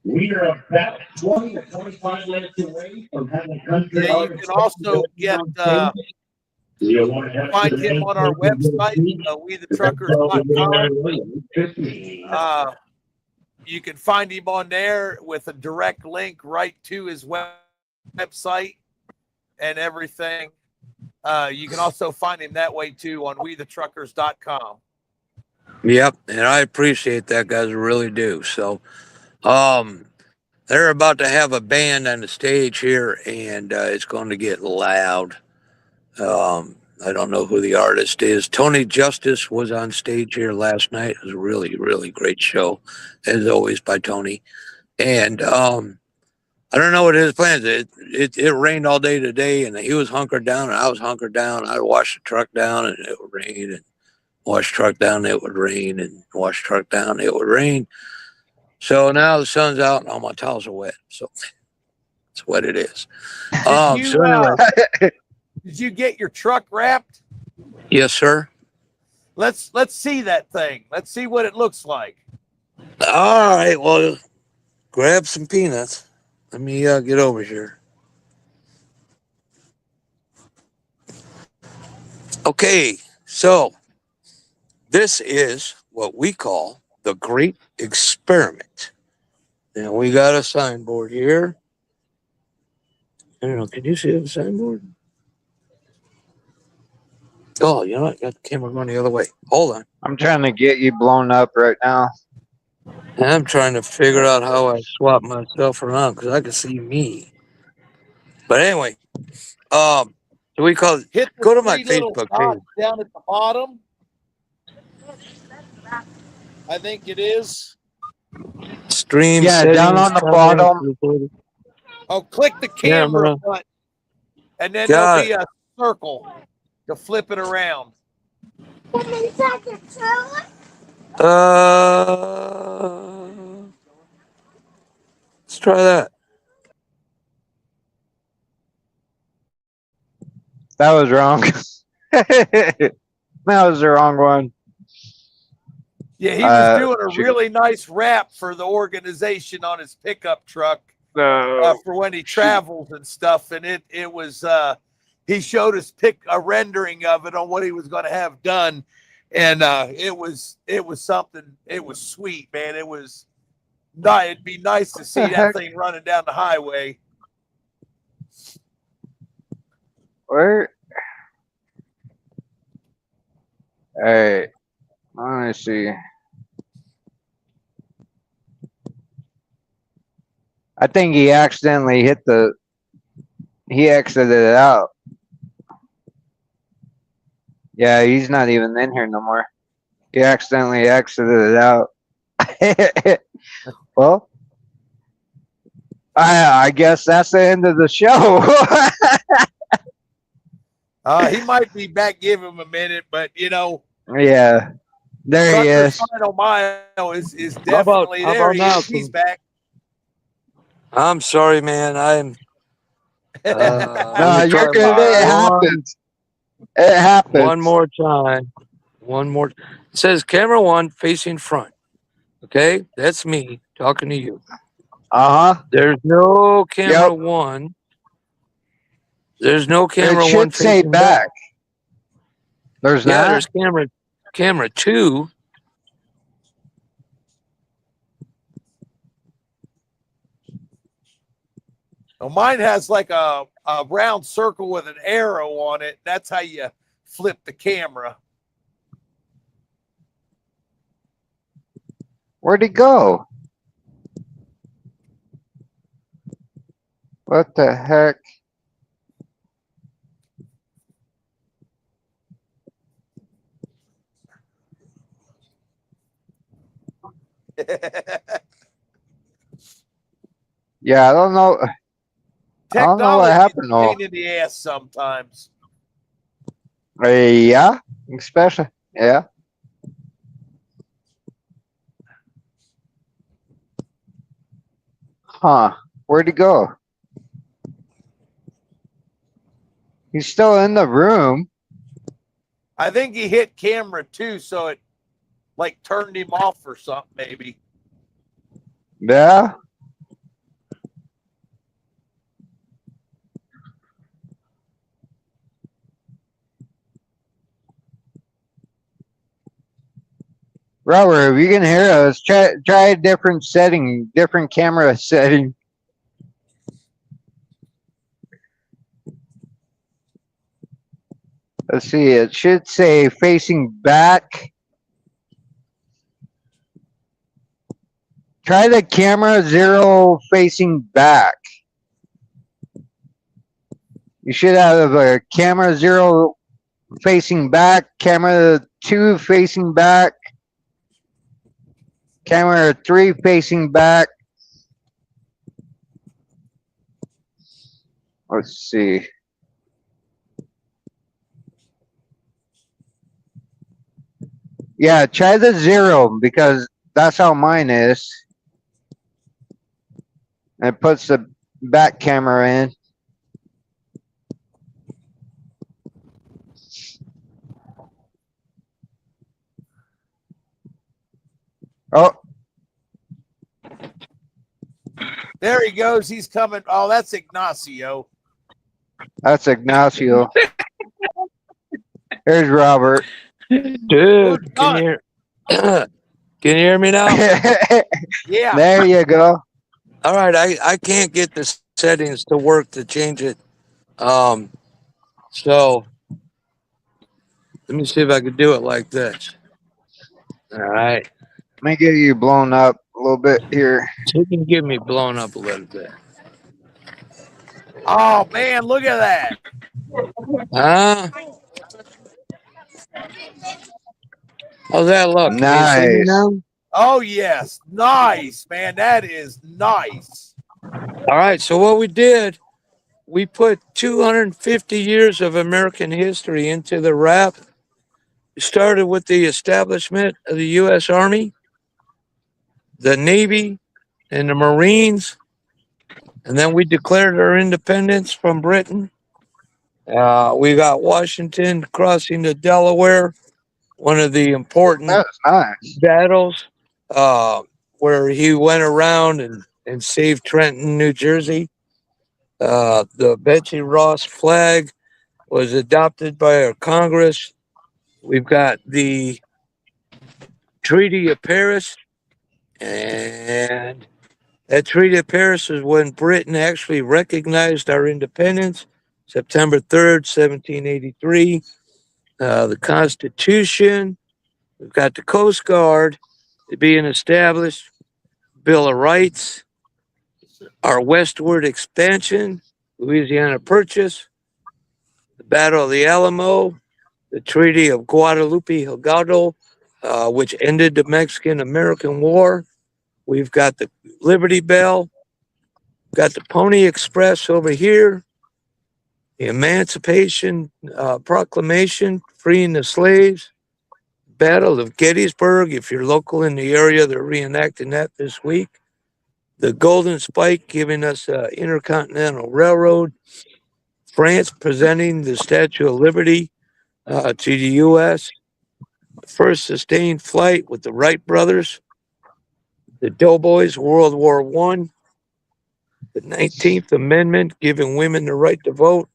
Speaker 5: We are about 20 to 25 minutes away from having country.
Speaker 4: Yeah, you can also get find him on our website, wethetruckers.com. You can find him on there with a direct link right to his website and everything. You can also find him that way too on wethetruckers.com.
Speaker 3: Yep, and I appreciate that, guys. I really do. So, they're about to have a band on the stage here, and it's going to get loud. I don't know who the artist is. Tony Justice was on stage here last night. It was a really, really great show, as always, by Tony. And I don't know what his plans. It rained all day today, and he was hunkered down, and I was hunkered down. I washed the truck down, and it would rain, and wash truck down, it would rain, and wash truck down, it would rain. So now the sun's out, and all my towels are wet. So that's what it is. So anyway.
Speaker 4: Did you get your truck wrapped?
Speaker 3: Yes, sir.
Speaker 4: Let's see that thing. Let's see what it looks like.
Speaker 3: All right. Well, grab some peanuts. Let me get over here. Okay. So this is what we call the Great Experiment. Now we got a signboard here. I don't know. Can you see the signboard? Oh, you know what? I got the camera going the other way. Hold on.
Speaker 2: I'm trying to get you blown up right now.
Speaker 3: I'm trying to figure out how I swap myself around because I can see me. But anyway, so we call it. Go to my Facebook page
Speaker 4: down at the bottom. I think it is.
Speaker 3: Stream.
Speaker 2: Yeah,
Speaker 3: settings,
Speaker 2: down on the bottom.
Speaker 4: Oh, click the camera button, and then there'll be a circle to flip it around.
Speaker 3: Let's try that.
Speaker 2: That was wrong. That was the wrong one.
Speaker 4: Yeah, he was doing a really nice wrap for the organization on his pickup truck for when he travels and stuff. And it was he showed us a rendering of it on what he was going to have done, and it was something. It was sweet, man. It was nice. It'd be nice to see that thing running down the highway.
Speaker 2: Where? All right. Let me see. I think he accidentally he exited it out. Yeah, he's not even in here no more. He accidentally exited it out. Well, I guess that's the end of the show.
Speaker 4: He might be back. Give him a minute, but
Speaker 2: yeah, there he is.
Speaker 4: Final Mile is definitely there. He's back.
Speaker 3: I'm sorry, man. I'm.
Speaker 2: No, you're good. It happens. It happens.
Speaker 3: One more time. It says camera 1 facing front. Okay, that's me talking to you. There's no camera 1. There's no camera 1.
Speaker 2: It should say back. There's not.
Speaker 3: There's camera 2.
Speaker 4: Well, mine has like a round circle with an arrow on it. That's how you flip the camera.
Speaker 2: Where'd he go? What the heck? Yeah, I don't know. I don't know what happened.
Speaker 4: Pain in the ass sometimes.
Speaker 2: Yeah, especially. Yeah. Huh. Where'd he go? He's still in the room.
Speaker 4: I think he hit camera 2, so it like turned him off or something, maybe.
Speaker 2: Yeah. Robert, if you can hear us, try a different setting, different camera setting. Let's see. It should say facing back. Try the camera 0 facing back. You should have a camera 0 facing back, camera 2 facing back, camera 3 facing back. Let's see. Yeah, try the 0 because that's how mine is. And it puts the back camera in. Oh,
Speaker 4: There he goes. He's coming. Oh, that's Ignacio.
Speaker 2: that's Ignacio. Here's Robert.
Speaker 3: Dude, can you can you hear me now?
Speaker 4: Yeah.
Speaker 2: There you go.
Speaker 3: All right, I can't get the settings to work to change it. So let me see if I can do it like this. All right.
Speaker 2: Let me get you blown up a little bit here.
Speaker 3: So you can get me blown up a little bit.
Speaker 4: Oh man, look at that.
Speaker 3: Huh? How's that look? Can you see me
Speaker 2: Nice.
Speaker 3: now?
Speaker 4: Oh yes. Nice, man. That is nice.
Speaker 3: All right. So what we did, we put 250 years of American history into the rap. We started with the establishment of the U.S. Army, the Navy, and the Marines, and then we declared our independence from Britain. We got Washington crossing the Delaware, one of the important
Speaker 2: That's nice.
Speaker 3: battles where he went around and saved Trenton, New Jersey. The Betsy Ross flag was adopted by our Congress. We've got the Treaty of Paris, and that Treaty of Paris is when Britain actually recognized our independence, September 3rd, 1783. The Constitution, we've got the Coast Guard being established, Bill of Rights, our westward expansion, Louisiana Purchase, the Battle of the Alamo, the Treaty of Guadalupe Hidalgo, which ended the Mexican American War. We've got the Liberty Bell, got the Pony Express over here, the Emancipation Proclamation, freeing the slaves, Battle of Gettysburg. If you're local in the area, they're reenacting that this week. The Golden Spike giving us Intercontinental Railroad. France presenting the Statue of Liberty to the U.S. First sustained flight with the Wright brothers. The Doughboys, World War I. The 19th Amendment giving women the right to vote.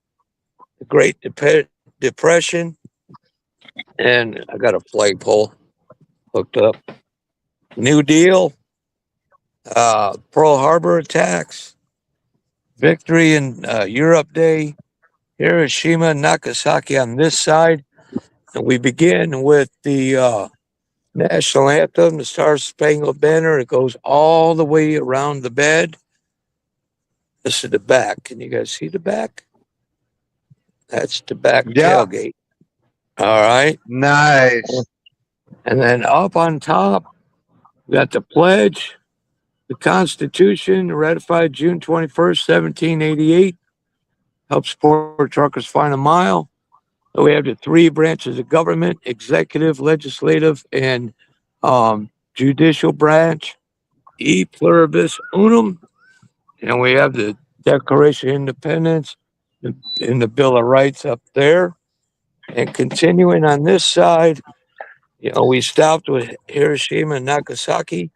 Speaker 3: The Great Depression. And I got a flagpole hooked up. New Deal. Pearl Harbor attacks. Victory in Europe Day. Hiroshima, Nagasaki on this side. And we begin with the national anthem, the Star Spangled Banner. It goes all the way around the bed. This is the back. Can you guys see the back? That's the back
Speaker 2: Yeah.
Speaker 3: tailgate. All right.
Speaker 2: Nice.
Speaker 3: And then up on top, we got the pledge, the Constitution, ratified June 21st, 1788. Help support Truckers' Final Mile. We have the three branches of government: executive, legislative, and judicial branch. E pluribus unum. And we have the Declaration of Independence and the Bill of Rights up there. And continuing on this side, we stopped with Hiroshima and Nagasaki.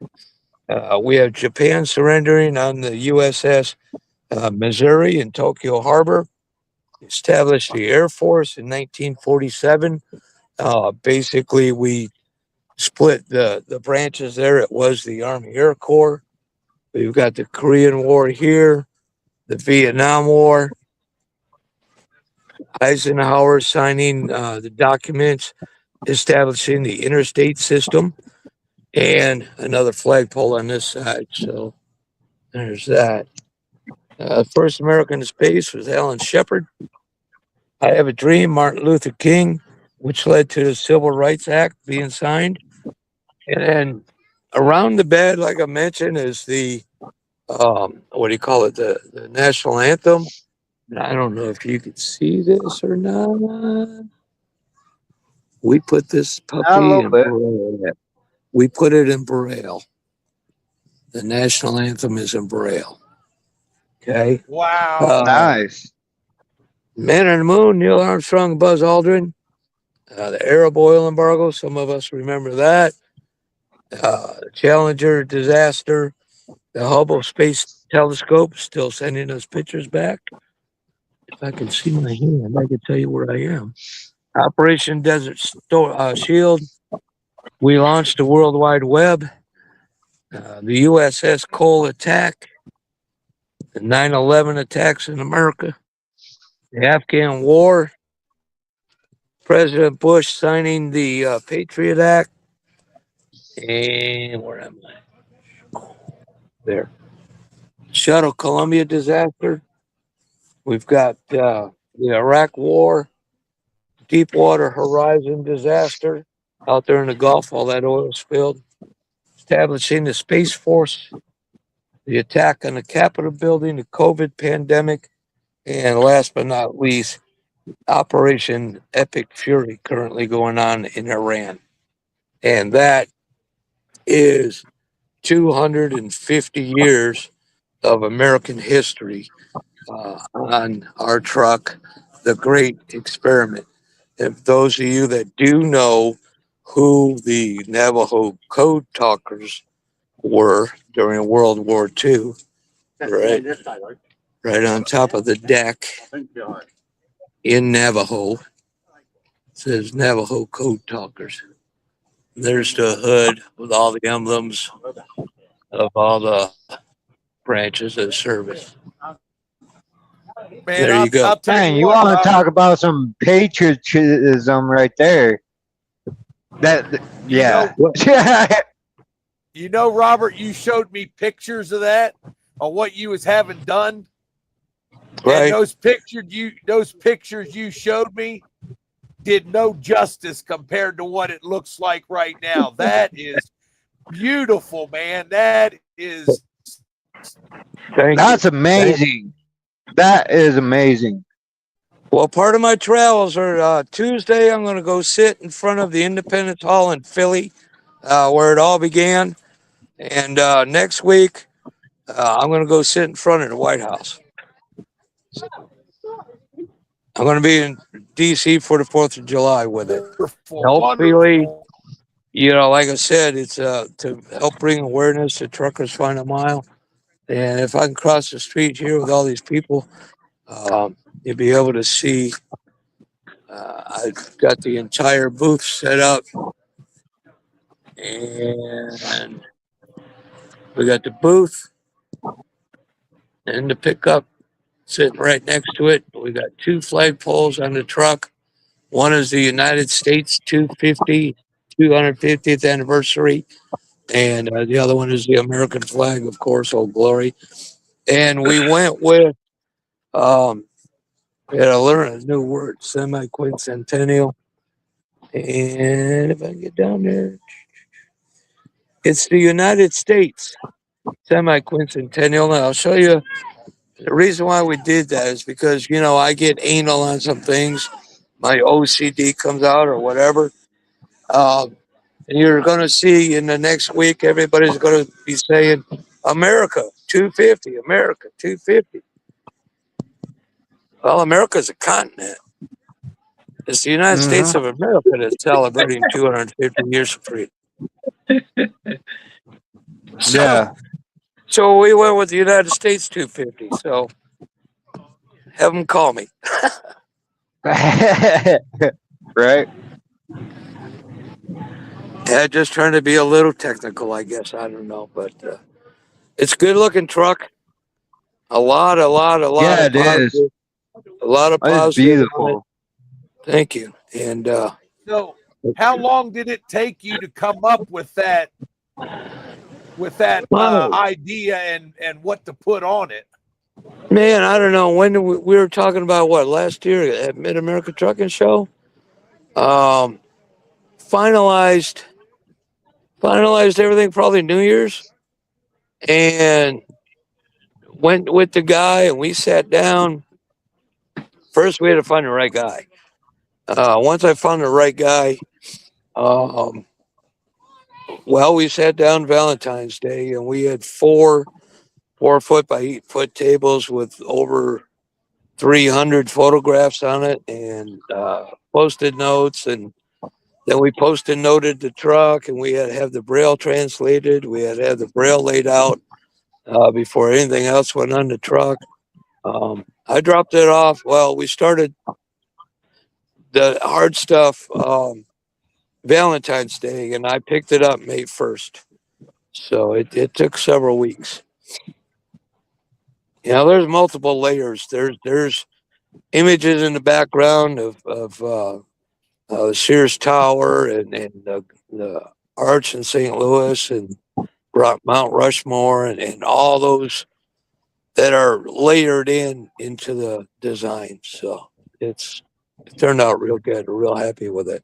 Speaker 3: We have Japan surrendering on the USS Missouri in Tokyo Harbor. Established the Air Force in 1947. Basically, we split the branches there. It was the Army Air Corps. We've got the Korean War here, the Vietnam War. Eisenhower signing the documents establishing the interstate system, and another flagpole on this side. So there's that. First American in space was Alan Shepard. I Have a Dream, Martin Luther King, which led to the Civil Rights Act being signed. And then around the bed, like I mentioned, is the what do you call it? The national anthem. And I don't know if you could see this or not. We put this
Speaker 2: A
Speaker 3: puppy
Speaker 2: little
Speaker 3: in
Speaker 2: bit.
Speaker 3: Braille. We put it in Braille. The national anthem is in Braille. Okay.
Speaker 4: Wow.
Speaker 2: Nice.
Speaker 3: Man on the Moon, Neil Armstrong, Buzz Aldrin. The Arab oil embargo, some of us remember that. Challenger disaster. The Hubble Space Telescope still sending us pictures back. If I can see my hand, I can tell you where I am. Operation Desert Shield. We launched the World Wide Web. The USS Cole attack. The 9/11 attacks in America. The Afghan War. President Bush signing the Patriot Act. And where am I? There. Shuttle Columbia disaster. We've got the Iraq War, Deepwater Horizon disaster out there in the Gulf, all that oil spilled. Establishing the Space Force, the attack on the Capitol building, the COVID pandemic, and last but not least, Operation Epic Fury currently going on in Iran. And that is 250 years of American history on our truck, The Great Experiment. If those of you that do know who the Navajo code talkers were during World War II, right on top of the deck in Navajo, says Navajo code talkers. There's the hood with all the emblems of all the branches of service.
Speaker 4: Man,
Speaker 3: There you go.
Speaker 4: I'll tell
Speaker 2: Man,
Speaker 4: you
Speaker 2: you
Speaker 4: what,
Speaker 2: want to
Speaker 4: Robert,
Speaker 2: talk about some patriotism right there?
Speaker 4: you
Speaker 2: Yeah.
Speaker 4: know, Robert, you showed me pictures of that, of what you was having done.
Speaker 3: Right.
Speaker 4: And those pictures you showed me did no justice compared to what it looks like right now. That is beautiful, man. That is
Speaker 2: That's amazing. That is amazing.
Speaker 3: Well, part of my travels are Tuesday. I'm going to go sit in front of the Independence Hall in Philly, where it all began. And next week, I'm going to go sit in front of the White House. I'm going to be in D.C. for the 4th of July with it. Hopefully, like I said, it's to help bring awareness to Truckers Final Mile. And if I can cross the street here with all these people, you'll be able to see. I've got the entire booth set up, and we got the booth and the pickup sitting right next to it. We got two flagpoles on the truck. One is the United States 250th anniversary, and the other one is the American flag, of course, Old Glory. And we went with, we had to learn a new word, semi-quincentennial. And if I can get down there, it's the United States semi-quincentennial. And I'll show you the reason why we did that is because, I get anal on some things. my OCD comes out or whatever. And you're going to see in the next week, everybody's going to be saying, America 250, America 250. Well, America's a continent. It's the United States of America that's celebrating 250 years of freedom. So,
Speaker 2: Yeah.
Speaker 3: so we went with the United States 250. So have them call me.
Speaker 2: Right.
Speaker 3: Yeah, just trying to be a little technical, I guess. I don't know, but it's a good looking truck. A lot
Speaker 2: Yeah,
Speaker 3: of
Speaker 2: it is.
Speaker 3: positive, a lot of
Speaker 2: It's
Speaker 3: positive on it.
Speaker 2: beautiful.
Speaker 3: Thank you. And
Speaker 4: So, how long did it take you to come up with that
Speaker 3: wow,
Speaker 4: idea and what to put on it?
Speaker 3: man, I don't know when we were talking about what last year at Mid America Trucking Show. Um, finalized everything probably New Year's, and went with the guy and we sat down. First, we had to find the right guy. Once I found the right guy, um, well, we sat down Valentine's Day and we had 4 4 foot by 8 foot tables with over 300 photographs on it and posted notes. And then we posted noted the truck and we had to have the braille translated. We had to have the braille laid out before anything else went on the truck. I dropped it off. Well, we started the hard stuff Valentine's Day, and I picked it up May 1st. So it took several weeks. You know, there's multiple layers. There's images in the background of the Sears Tower and the Arch in St. Louis and Mount Rushmore and all those that are layered into the design. So it turned out real good. We're real happy with it.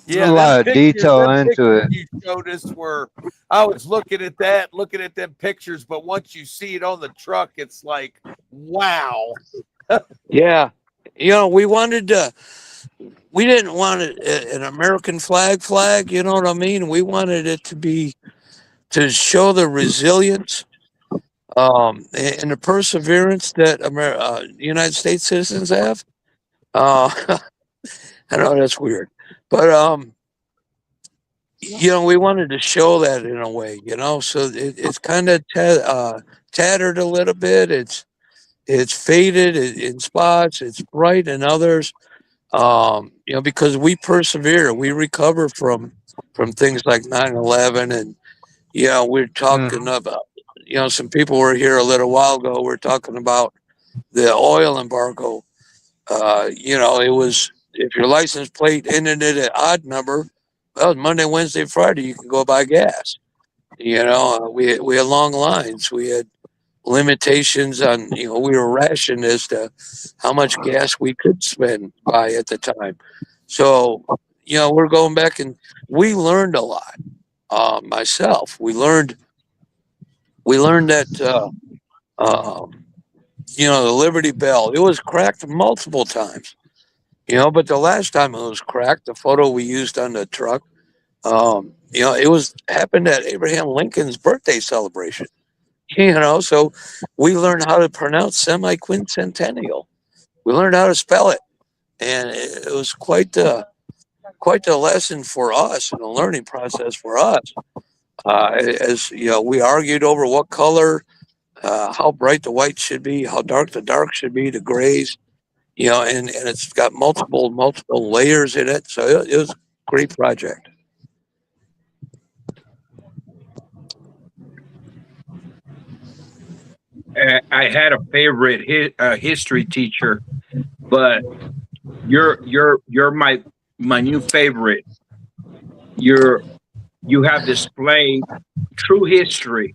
Speaker 4: Yeah,
Speaker 2: a lot of detail into it.
Speaker 4: you showed us were I was looking at them pictures, but once you see it on the truck, it's like, wow.
Speaker 3: Yeah. You know, we didn't want an American flag, you know what I mean? We wanted it to show the resilience and the perseverance that United States citizens have. I know that's weird, but you know, we wanted to show that in a way, you know. So it's kind of tattered a little bit. It's faded in spots. It's bright in others. You know, because we persevere, we recover from things like 9/11, and you know, we're talking about, you know, some people were here a little while ago. We're talking about the oil embargo. You know, it was if your license plate ended at an odd number, well, Monday, Wednesday, Friday, you can go buy gas. You know, we had long lines. We had limitations on, you know, we were rationed as to how much gas we could spend by at the time. So, you know, we're going back and we learned a lot. Myself, we learned that you know, the Liberty Bell, it was cracked multiple times. You know, but the last time it was cracked, the photo we used on the truck, you know, it was happened at Abraham Lincoln's birthday celebration. You know, so we learned how to pronounce semi-quincentennial. We learned how to spell it, and it was quite the lesson for us and a learning process for us. As you know, we argued over what color, how bright the white should be, how dark the dark should be, the grays. You know, and it's got multiple layers in it. So it was a great project.
Speaker 6: I had a favorite history teacher, but you're my new favorite. You have displayed true history,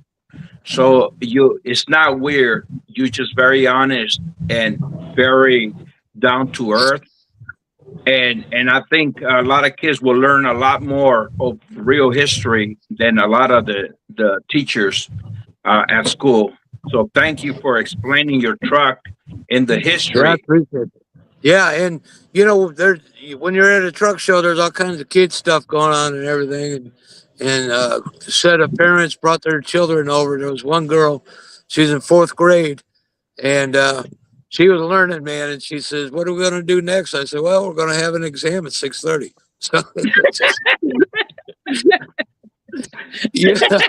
Speaker 6: so it's not weird. You're just very honest and very down to earth, and I think a lot of kids will learn a lot more of real history than a lot of the teachers at school. So thank you for explaining your truck and the
Speaker 3: Yeah, I
Speaker 6: history.
Speaker 3: appreciate it. Yeah, and there's when you're at a truck show, there's all kinds of kid stuff going on and everything, and a set of parents brought their children over. There was one girl, she's in fourth grade, and she was learning, man, and she says, "What are we going to do next?" I said, "Well, we're going to have an exam at 6:30." So, yeah,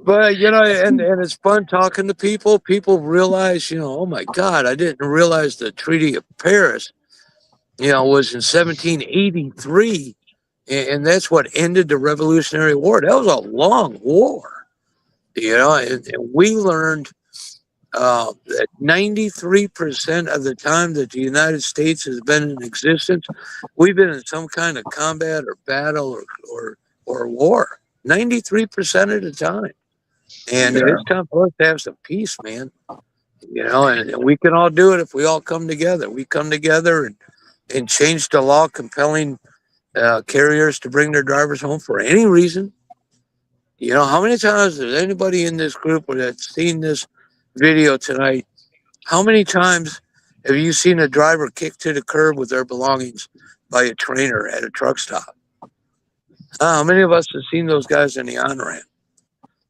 Speaker 3: but and it's fun talking to people. People realize, oh my God, I didn't realize the Treaty of Paris, was in 1783, and that's what ended the Revolutionary War. That was a long war, and we learned that 93% of the time that the United States has been in existence, we've been in some kind of combat or battle or war. 93% of the time. And
Speaker 6: Yeah.
Speaker 3: it's time for us to have some peace, man. And we can all do it if we all come together. We come together and change the law compelling carriers to bring their drivers home for any reason. How many times has anybody in this group that's seen this video tonight? How many times have you seen a driver kicked to the curb with their belongings by a trainer at a truck stop? How many of us have seen those guys in the on ramp?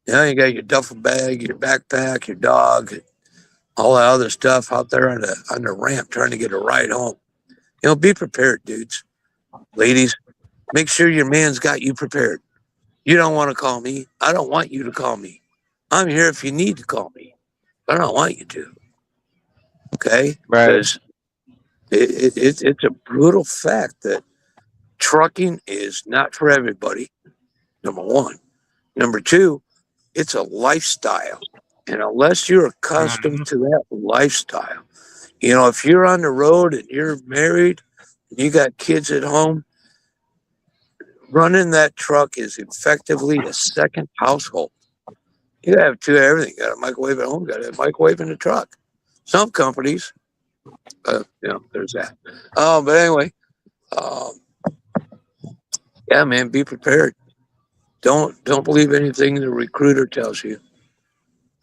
Speaker 3: You got your duffel bag, your backpack, your dog, all that other stuff out there on the ramp trying to get a ride home. Be prepared, dudes. Ladies, make sure your man's got you prepared. You don't want to call me. I don't want you to call me. I'm here if you need to call me, but I don't want you to. Okay?
Speaker 2: Right.
Speaker 3: Because it's a brutal fact that trucking is not for everybody, number one. Number two, it's a lifestyle. And unless you're accustomed to that lifestyle, if you're on the road and you're married and you got kids at home, running that truck is effectively a second household. You gotta have two of everything. You got a microwave at home, got a microwave in the truck. Some companies, there's that. But anyway, um, yeah, man, be prepared. Don't believe anything the recruiter tells you.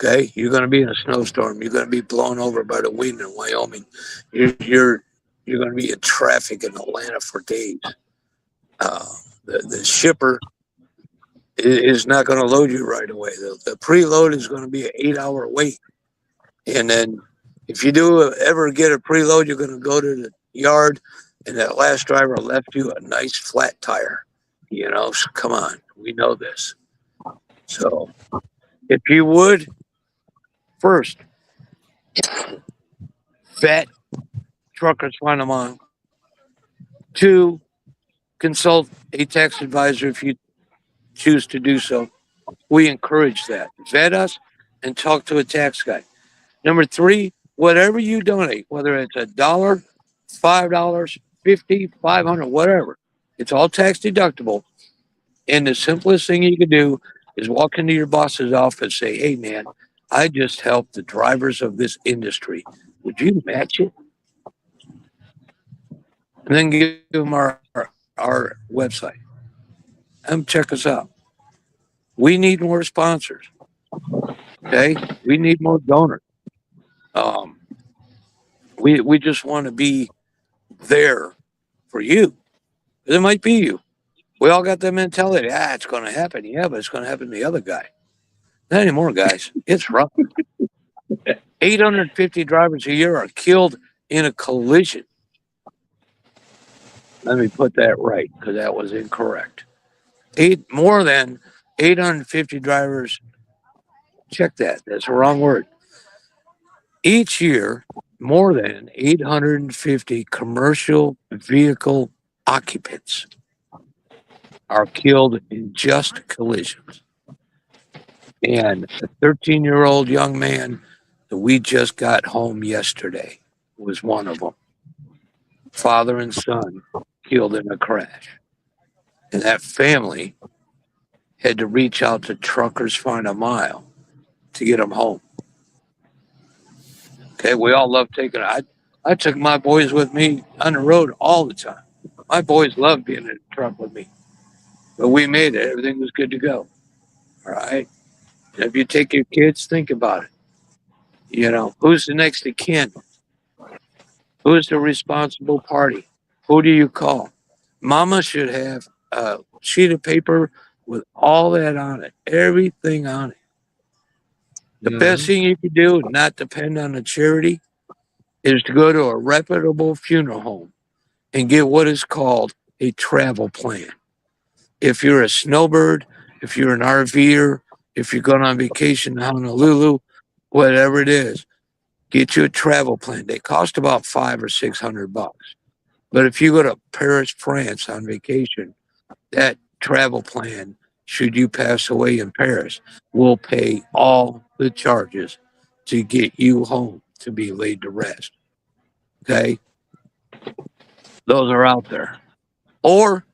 Speaker 3: Okay, you're going to be in a snowstorm. You're going to be blown over by the wind in Wyoming. You're going to be in traffic in Atlanta for days. Uh, the shipper is not going to load you right away. The preload is going to be an 8-hour wait, and then if you do ever get a preload, you're going to go to the yard, and that last driver left you a nice flat tire. So come on, we know this. So if you would, first, vet Truckersfinalmile. 2, consult a tax advisor if you choose to do so. We encourage that. Vet us and talk to a tax guy. Number 3, whatever you donate, whether it's $1, $5, 50, 500, whatever, it's all tax deductible. And the simplest thing you can do is walk into your boss's office and say, "Hey, man, I just helped the drivers of this industry. Would you match it?" And then give them our website and check us out. We need more sponsors. Okay, we need more donors. Um, we just want to be there for you. It might be you. We all got that mentality. It's going to happen. Yeah, but it's going to happen to the other guy. Not anymore, guys. It's rough. 850 drivers a year are killed in a collision. Let me put that right because that was incorrect. More than 850 drivers. Check that. That's the wrong word. Each year, more than 850 commercial vehicle occupants are killed in just collisions. And a 13-year-old young man that we just got home yesterday was one of them. Father and son killed in a crash. And that family had to reach out to Truckersfinalmile to get them home. Okay, we all love taking it. I took my boys with me on the road all the time. My boys love being in the truck with me. But we made it. Everything was good to go. All right. And if you take your kids, think about it. Who's the next of kin? Who's the responsible party? Who do you call? Mama should have a sheet of paper with all that on it, everything on it. The best
Speaker 2: Mhm.
Speaker 3: thing you could do, not depend on a charity, is to go to a reputable funeral home and get what is called a travel plan. If you're a snowbird, if you're an RVer, if you're going on vacation to Honolulu, whatever it is, get you a travel plan. They cost about $500 or $600. But if you go to Paris, France on vacation, that travel plan, should you pass away in Paris, will pay all the charges to get you home to be laid to rest. Okay? Those are out there. Or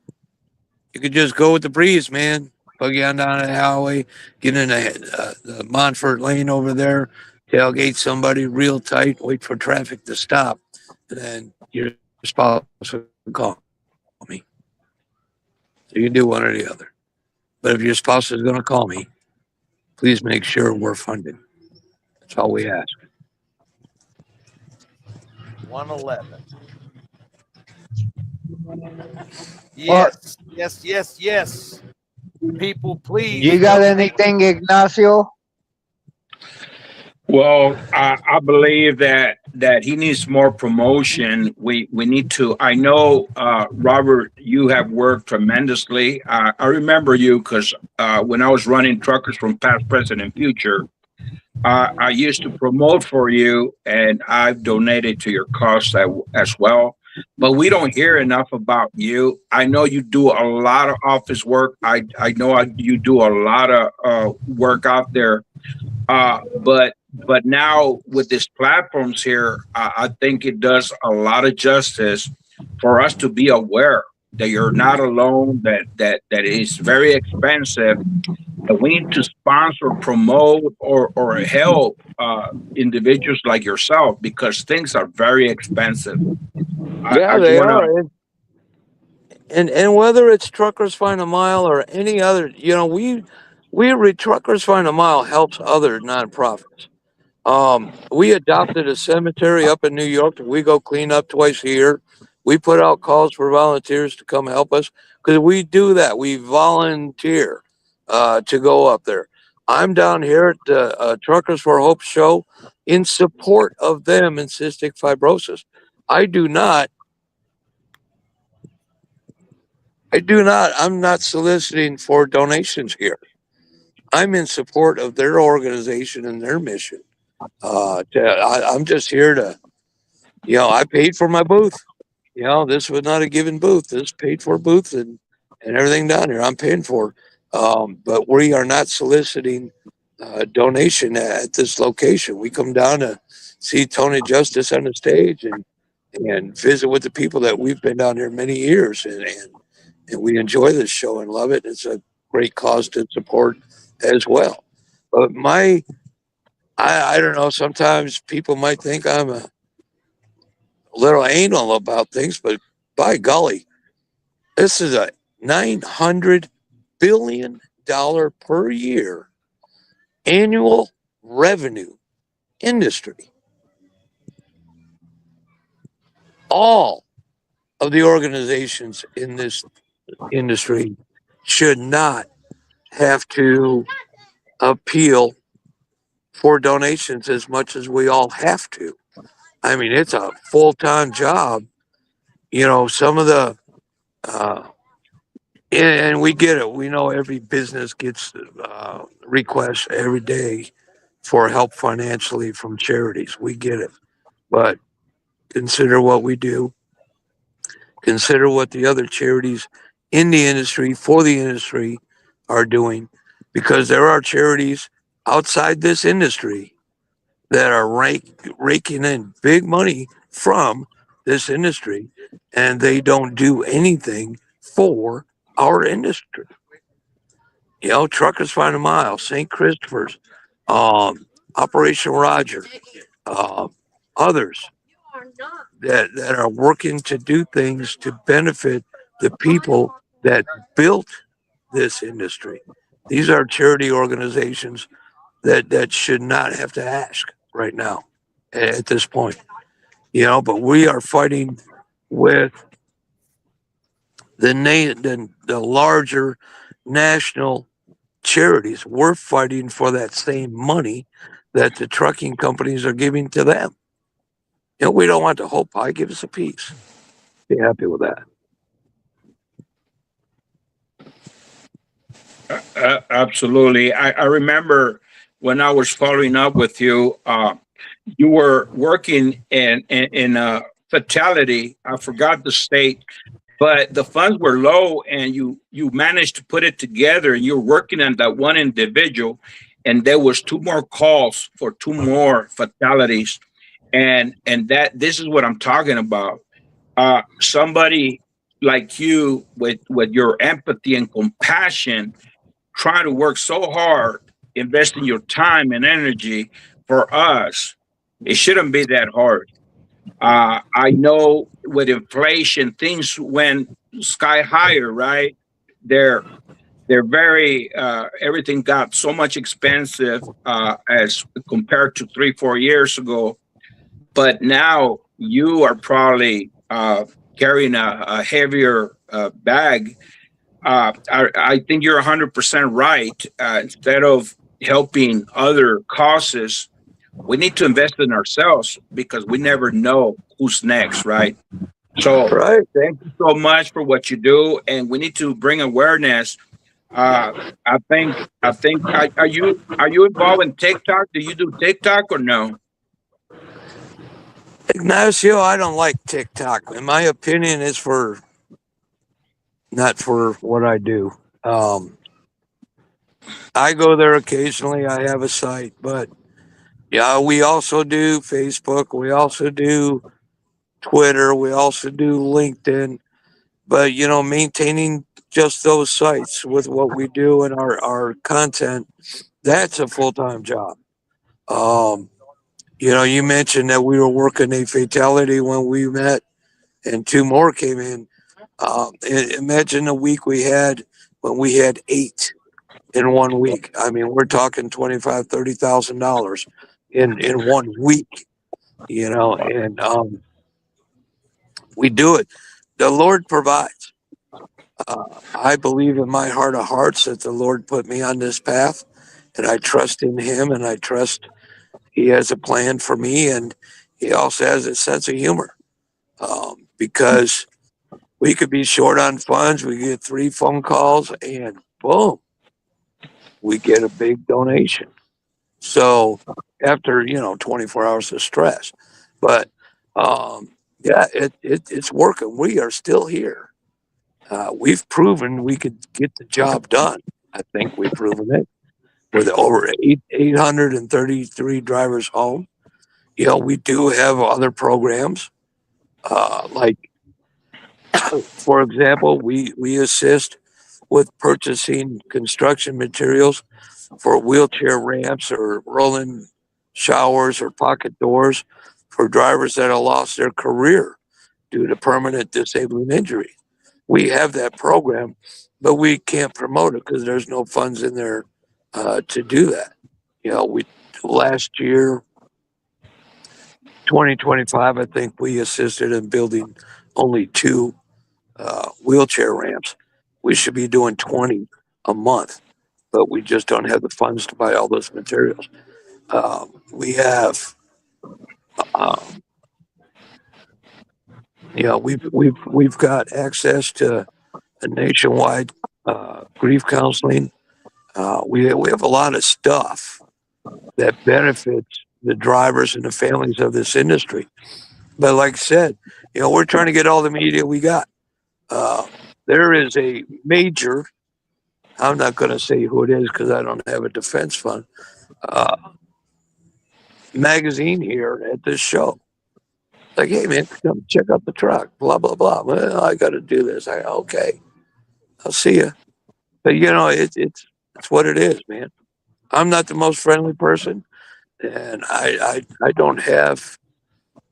Speaker 3: you could just go with the breeze, man. Buggy on down the highway, get in the Montfort lane over there, tailgate somebody real tight, wait for traffic to stop, and then your spouse will call me. So you can do one or the other. But if your spouse is going to call me, please make sure we're funded. That's all we ask.
Speaker 4: 111.
Speaker 2: Well,
Speaker 4: Yes, yes, yes, yes. People,
Speaker 2: you
Speaker 4: please
Speaker 2: got
Speaker 4: donate.
Speaker 2: anything, Ignacio?
Speaker 6: Well, I believe that he needs more promotion. We need to. I know, Robert, you have worked tremendously. I remember you because when I was running Truckers from Past, Present, and Future, I used to promote for you, and I've donated to your cause as well. But we don't hear enough about you. I know you do a lot of office work. I know you do a lot of work out there, but now with these platforms here, I think it does a lot of justice for us to be aware that you're not alone. That is very expensive. That we need to sponsor, promote, or help individuals like yourself because things are very expensive. I
Speaker 3: Yeah,
Speaker 6: just
Speaker 3: they
Speaker 6: want to.
Speaker 3: are. And whether it's Truckers Find a Mile or any other, Truckers Find a Mile helps other nonprofits. We adopted a cemetery up in New York that we go clean up twice a year. We put out calls for volunteers to come help us because we do that. We volunteer to go up there. I'm down here at the Truckers for Hope show in support of them in cystic fibrosis. I do not. I'm not soliciting for donations here. I'm in support of their organization and their mission. I'm just here to, I paid for my booth. This was not a given booth. This paid for booth and everything down here. I'm paying for. But we are not soliciting donation at this location. We come down to see Tony Justice on the stage and visit with the people that we've been down here many years and we enjoy this show and love it. It's a great cause to support as well. But I don't know. Sometimes people might think I'm a little anal about things, but by golly, this is a $900 billion per year annual revenue industry. All of the organizations in this industry should not have to appeal for donations as much as we all have to. I mean, it's a full time job. Some of the, uh, and we get it. We know every business gets requests every day for help financially from charities. We get it. But consider what we do, consider what the other charities in the industry, for the industry, are doing, because there are charities outside this industry that are raking in big money from this industry, and they don't do anything for our industry. Truckers Find a Mile, St. Christopher's, Operation Roger, uh, others that are working to do things to benefit the people that built this industry. These are charity organizations that should not have to ask right now at this point. But we are fighting with the larger national charities. We're fighting for that same money that the trucking companies are giving to them. We don't want the whole pie. Give us a piece. Be happy with that.
Speaker 6: Absolutely. I remember when I was following up with you, you were working in a fatality. I forgot the state, but the funds were low, and you managed to put it together. And you're working on that one individual, and there was two more calls for two more fatalities, and that this is what I'm talking about. Somebody like you with your empathy and compassion trying to work so hard, investing your time and energy for us. It shouldn't be that hard. I know with inflation, things went sky higher, right? They're they're very everything got so much expensive as compared to 3 4 years ago. But now you are probably carrying a heavier bag. I think you're 100% right. Instead of helping other causes, we need to invest in ourselves because we never know who's next, right? So
Speaker 3: Right.
Speaker 6: thank you so much for what you do, and we need to bring awareness. I think are you involved in TikTok? Do you do TikTok or no?
Speaker 3: Ignacio, I don't like TikTok. In my opinion, it's for not for what I do. Um, I go there occasionally. I have a site, but yeah, we also do Facebook. We also do Twitter. We also do LinkedIn. But maintaining just those sites with what we do and our content, that's a full time job. Um, you mentioned that we were working a fatality when we met, and two more came in. Imagine a week we had when we had eight in 1 week. I mean, we're talking 25, $30,000 in 1 week. And we do it. The Lord provides. I believe in my heart of hearts that the Lord put me on this path, and I trust in Him, and I trust He has a plan for me, and He also has a sense of humor. Because we could be short on funds, we get 3 phone calls, and boom, we get a big donation. So after 24 hours of stress, but yeah, it's working. We are still here. We've proven we could get the job done. I think we've proven it with over 833 drivers home. We do have other programs, like, for example, we assist with purchasing construction materials for wheelchair ramps or rolling showers or pocket doors for drivers that have lost their career due to permanent disabling injury. We have that program, but we can't promote it because there's no funds in there to do that. We last year, 2025, I think we assisted in building only two wheelchair ramps. We should be doing 20 a month, but we just don't have the funds to buy all those materials. We have, um, we've got access to a nationwide grief counseling. We have a lot of stuff that benefits the drivers and the families of this industry. But like I said, we're trying to get all the media we got. Uh, there is a major, I'm not going to say who it is because I don't have a defense fund, uh, magazine here at this show. Like, hey, man, come check out the truck, blah, blah, blah. Well, I got to do this. Okay, I'll see you. But, it's what it is, man. I'm not the most friendly person, and I don't have,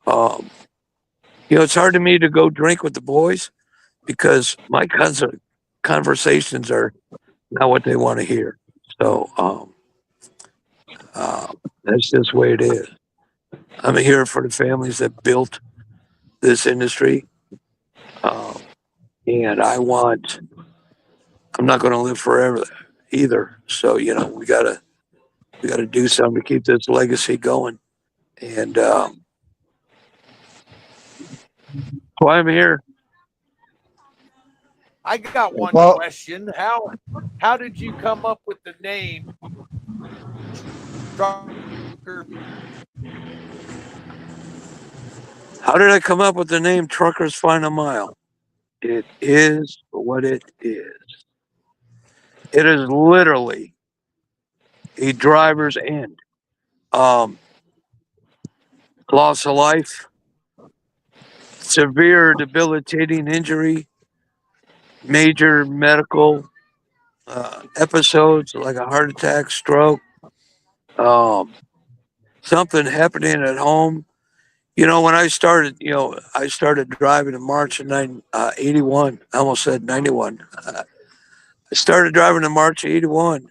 Speaker 3: um, it's hard to me to go drink with the boys because my conversations are not what they want to hear. So that's just the way it is. I'm here for the families that built this industry. And I'm not going to live forever either. So, we gotta do something to keep this legacy going. And so I'm here.
Speaker 4: I got one
Speaker 2: Well,
Speaker 4: question. How did you come up with the name Trucker?
Speaker 3: How did I come up with the name Trucker's Final Mile? It is what it is. It is literally a driver's end. Loss of life, severe debilitating injury, major medical episodes like a heart attack, stroke, um, something happening at home. When I started, I started driving in March of 81. I almost said 91. I started driving in March of 81.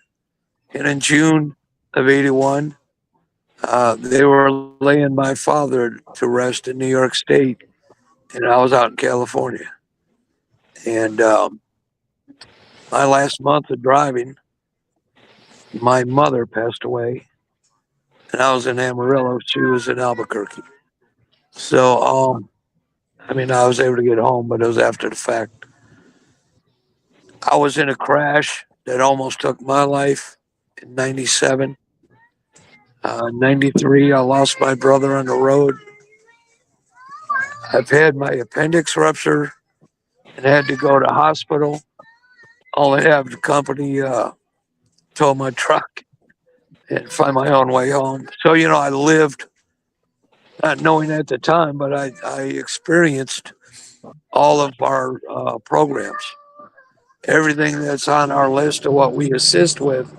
Speaker 3: And in June of 81, they were laying my father to rest in New York State. And I was out in California. And my last month of driving, my mother passed away. And I was in Amarillo. She was in Albuquerque. So, I was able to get home, but it was after the fact. I was in a crash that almost took my life in 97. 93, I lost my brother on the road. I've had my appendix rupture and had to go to hospital. Only have the company tow my truck and find my own way home. So, I lived, not knowing at the time, but I experienced all of our programs. Everything that's on our list of what we assist with,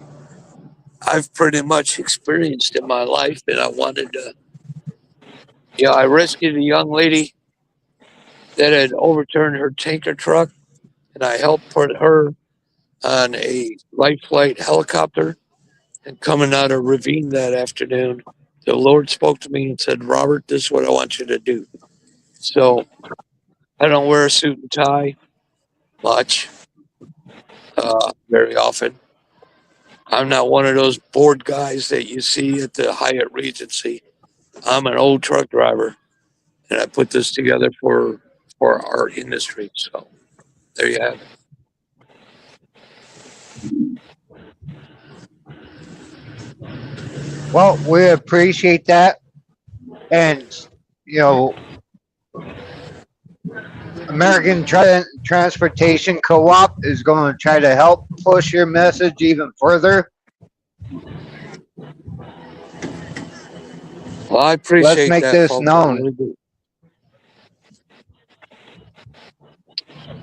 Speaker 3: I've pretty much experienced in my life. And I wanted to, I rescued a young lady that had overturned her tanker truck, and I helped put her on a light flight helicopter. And coming out of a ravine that afternoon, the Lord spoke to me and said, "Robert, this is what I want you to do." So I don't wear a suit and tie much, very often. I'm not one of those bored guys that you see at the Hyatt Regency. I'm an old truck driver, and I put this together for our industry. So there you have it.
Speaker 2: well, we appreciate that. And, you know, American Transportation Co-op is going to try to help push your message even further.
Speaker 3: Well, I
Speaker 2: Let's
Speaker 3: appreciate
Speaker 2: make
Speaker 3: that,
Speaker 2: this
Speaker 3: folks. I
Speaker 2: known.
Speaker 3: really do.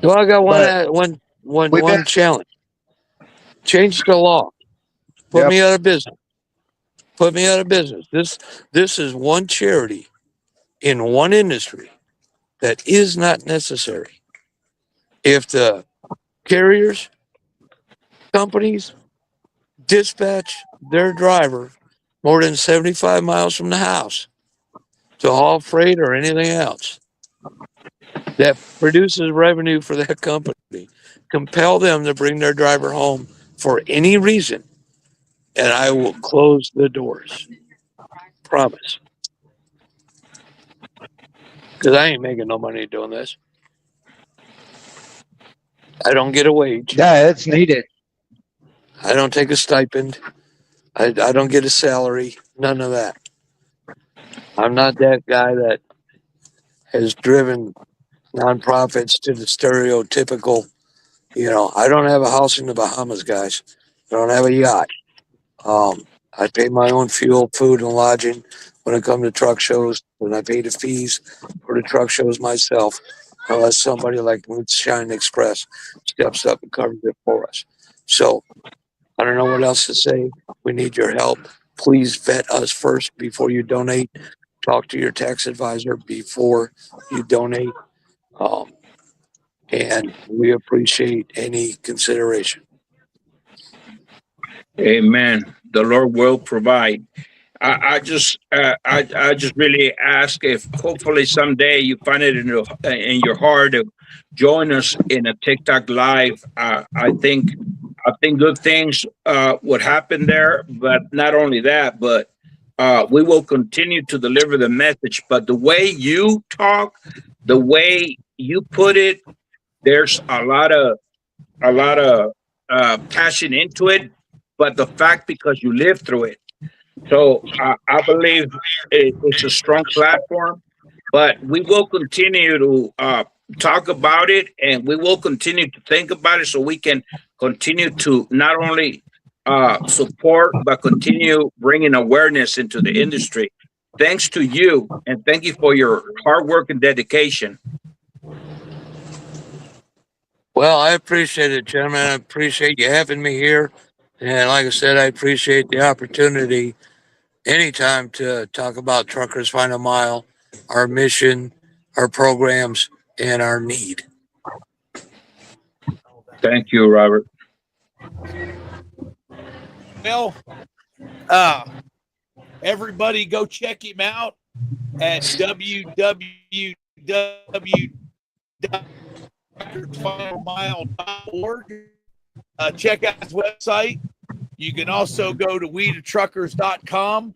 Speaker 3: So I got
Speaker 2: But we've been,
Speaker 3: one challenge. Change the law. Put
Speaker 2: yep,
Speaker 3: me out of business. Put me out of business. This is one charity in one industry that is not necessary. If the carriers, companies dispatch their driver more than 75 miles from the house to haul freight or anything else that produces revenue for that company, compel them to bring their driver home for any reason, and I will close the doors. Promise. Because I ain't making no money doing this. I don't get a wage.
Speaker 2: yeah, it's needed.
Speaker 3: I don't take a stipend. I don't get a salary. None of that. I'm not that guy that has driven nonprofits to the stereotypical, I don't have a house in the Bahamas, guys. I don't have a yacht. I pay my own fuel, food, and lodging when I come to truck shows, and I pay the fees for the truck shows myself, unless somebody like Moonshine Express steps up and covers it for us. So I don't know what else to say. We need your help. Please vet us first before you donate. Talk to your tax advisor before you donate. Um, and we appreciate any consideration.
Speaker 6: Amen. The Lord will provide. I just really ask if hopefully someday you find it in your heart to join us in a TikTok live. I think good things would happen there, but not only that, but we will continue to deliver the message. But the way you talk, the way you put it, there's a lot of passion into it. But the fact because you lived through it, so I believe it's a strong platform, but we will continue to talk about it and we will continue to think about it so we can continue to not only support, but continue bringing awareness into the industry. Thanks to you and thank you for your hard work and dedication.
Speaker 3: Well, I appreciate it, gentlemen. I appreciate you having me here. And like I said, I appreciate the opportunity anytime to talk about Truckers Final Mile, our mission, our programs, and our need.
Speaker 6: Thank you, Robert.
Speaker 4: Well, everybody go check him out at www.truckersfinalmile.org. Check out his website. You can also go to we2truckers.com.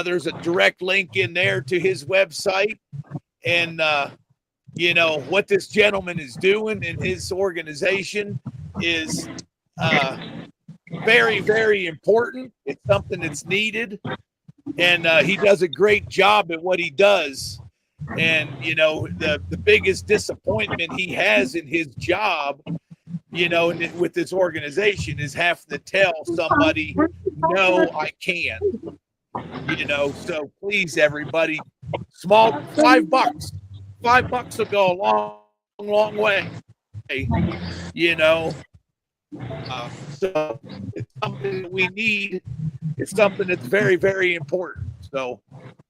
Speaker 4: There's a direct link in there to his website. And, you know, what this gentleman is doing in his organization is very, very important. It's something that's needed. And he does a great job at what he does. And, you know, the biggest disappointment he has in his job, you know, with this organization is having to tell somebody, no, I can't. You know, so please, everybody, small $5. $5 will go a long, long way. You know, so it's something that we need. It's something that's very, very important. So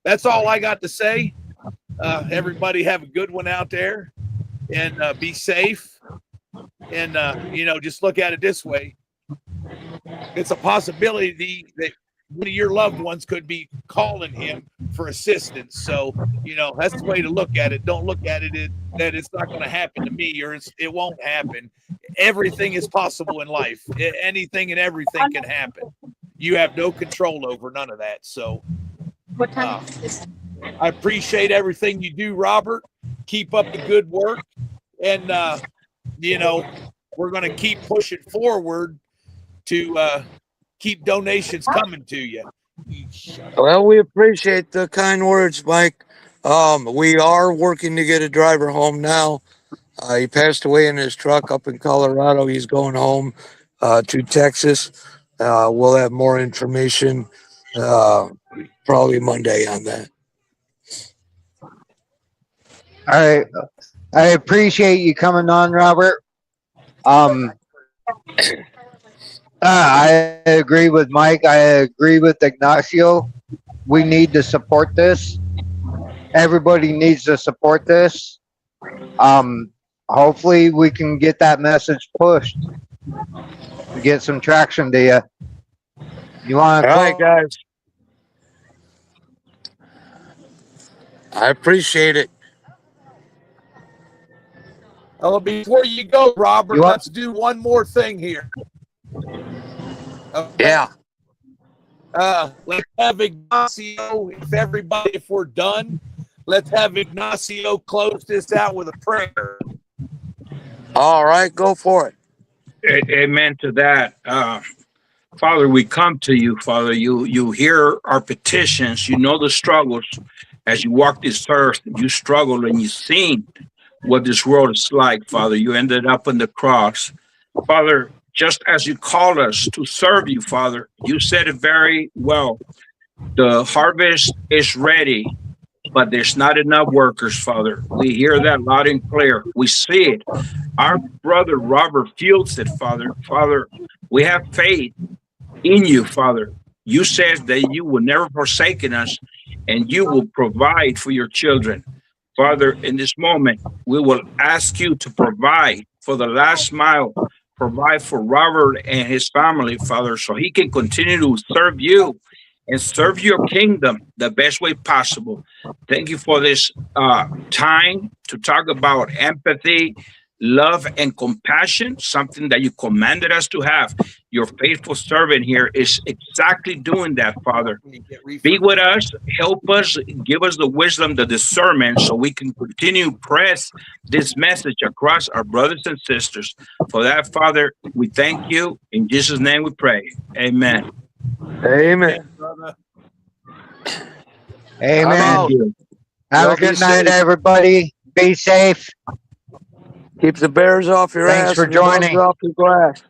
Speaker 4: that's all I got to say. Everybody have a good one out there and be safe. And, you know, just look at it this way. It's a possibility that one of your loved ones could be calling him for assistance. So, you know, that's the way to look at it. Don't look at it that it's not going to happen to me or it won't happen. Everything is possible in life. Anything and everything can happen. You have no control over none of that. So I appreciate everything you do, Robert. Keep up the good work. And, you know, we're going to keep pushing forward to keep donations coming to you.
Speaker 3: Well, we appreciate the kind words, Mike. We are working to get a driver home now. He passed away in his truck up in Colorado. He's going home to Texas. We'll have more information probably Monday on that.
Speaker 2: All right. I appreciate you coming on, Robert. I agree with Mike. I agree with Ignacio. We need to support this. Everybody needs to support this. Hopefully we can get that message pushed. Get some traction to you. You want to?
Speaker 3: All right, guys. I appreciate it.
Speaker 4: Oh, before you go, Robert, let's do one more thing here. Okay.
Speaker 3: Yeah.
Speaker 4: Let's have Ignacio, if we're done, let's have Ignacio close this out with a prayer.
Speaker 3: All right, go for it.
Speaker 6: Amen to that. Father, we come to you, Father. You hear our petitions. You know the struggles. As you walk this earth, you struggled and you've seen what this world is like, Father. You ended up on the cross. Father, just as you called us to serve you, Father, you said it very well. The harvest is ready, but there's not enough workers, Father. We hear that loud and clear. We see it. Our brother Robert feels it, Father. Father, we have faith in you, Father. You said that you will never forsake us and you will provide for your children. Father, in this moment, we will ask you to provide for the last mile, provide for Robert and his family, Father, so he can continue to serve you and serve your kingdom the best way possible. Thank you for this time to talk about empathy, love, and compassion, something that you commanded us to have. Your faithful servant here is exactly doing that, Father. Be with us, help us, give us the wisdom, the discernment, so we can continue press this message across our brothers and sisters. For that, Father, we thank you. In Jesus' name we pray. Amen.
Speaker 3: Amen.
Speaker 4: brother.
Speaker 3: I'm
Speaker 2: Amen.
Speaker 3: out.
Speaker 6: Thank you.
Speaker 2: Have
Speaker 3: Y'all
Speaker 2: a good
Speaker 3: be
Speaker 2: night,
Speaker 3: safe.
Speaker 2: everybody. Be safe.
Speaker 3: Keep the bears off your
Speaker 2: Thanks
Speaker 3: ass
Speaker 2: for
Speaker 3: and the bugs
Speaker 2: joining.
Speaker 3: off your glass.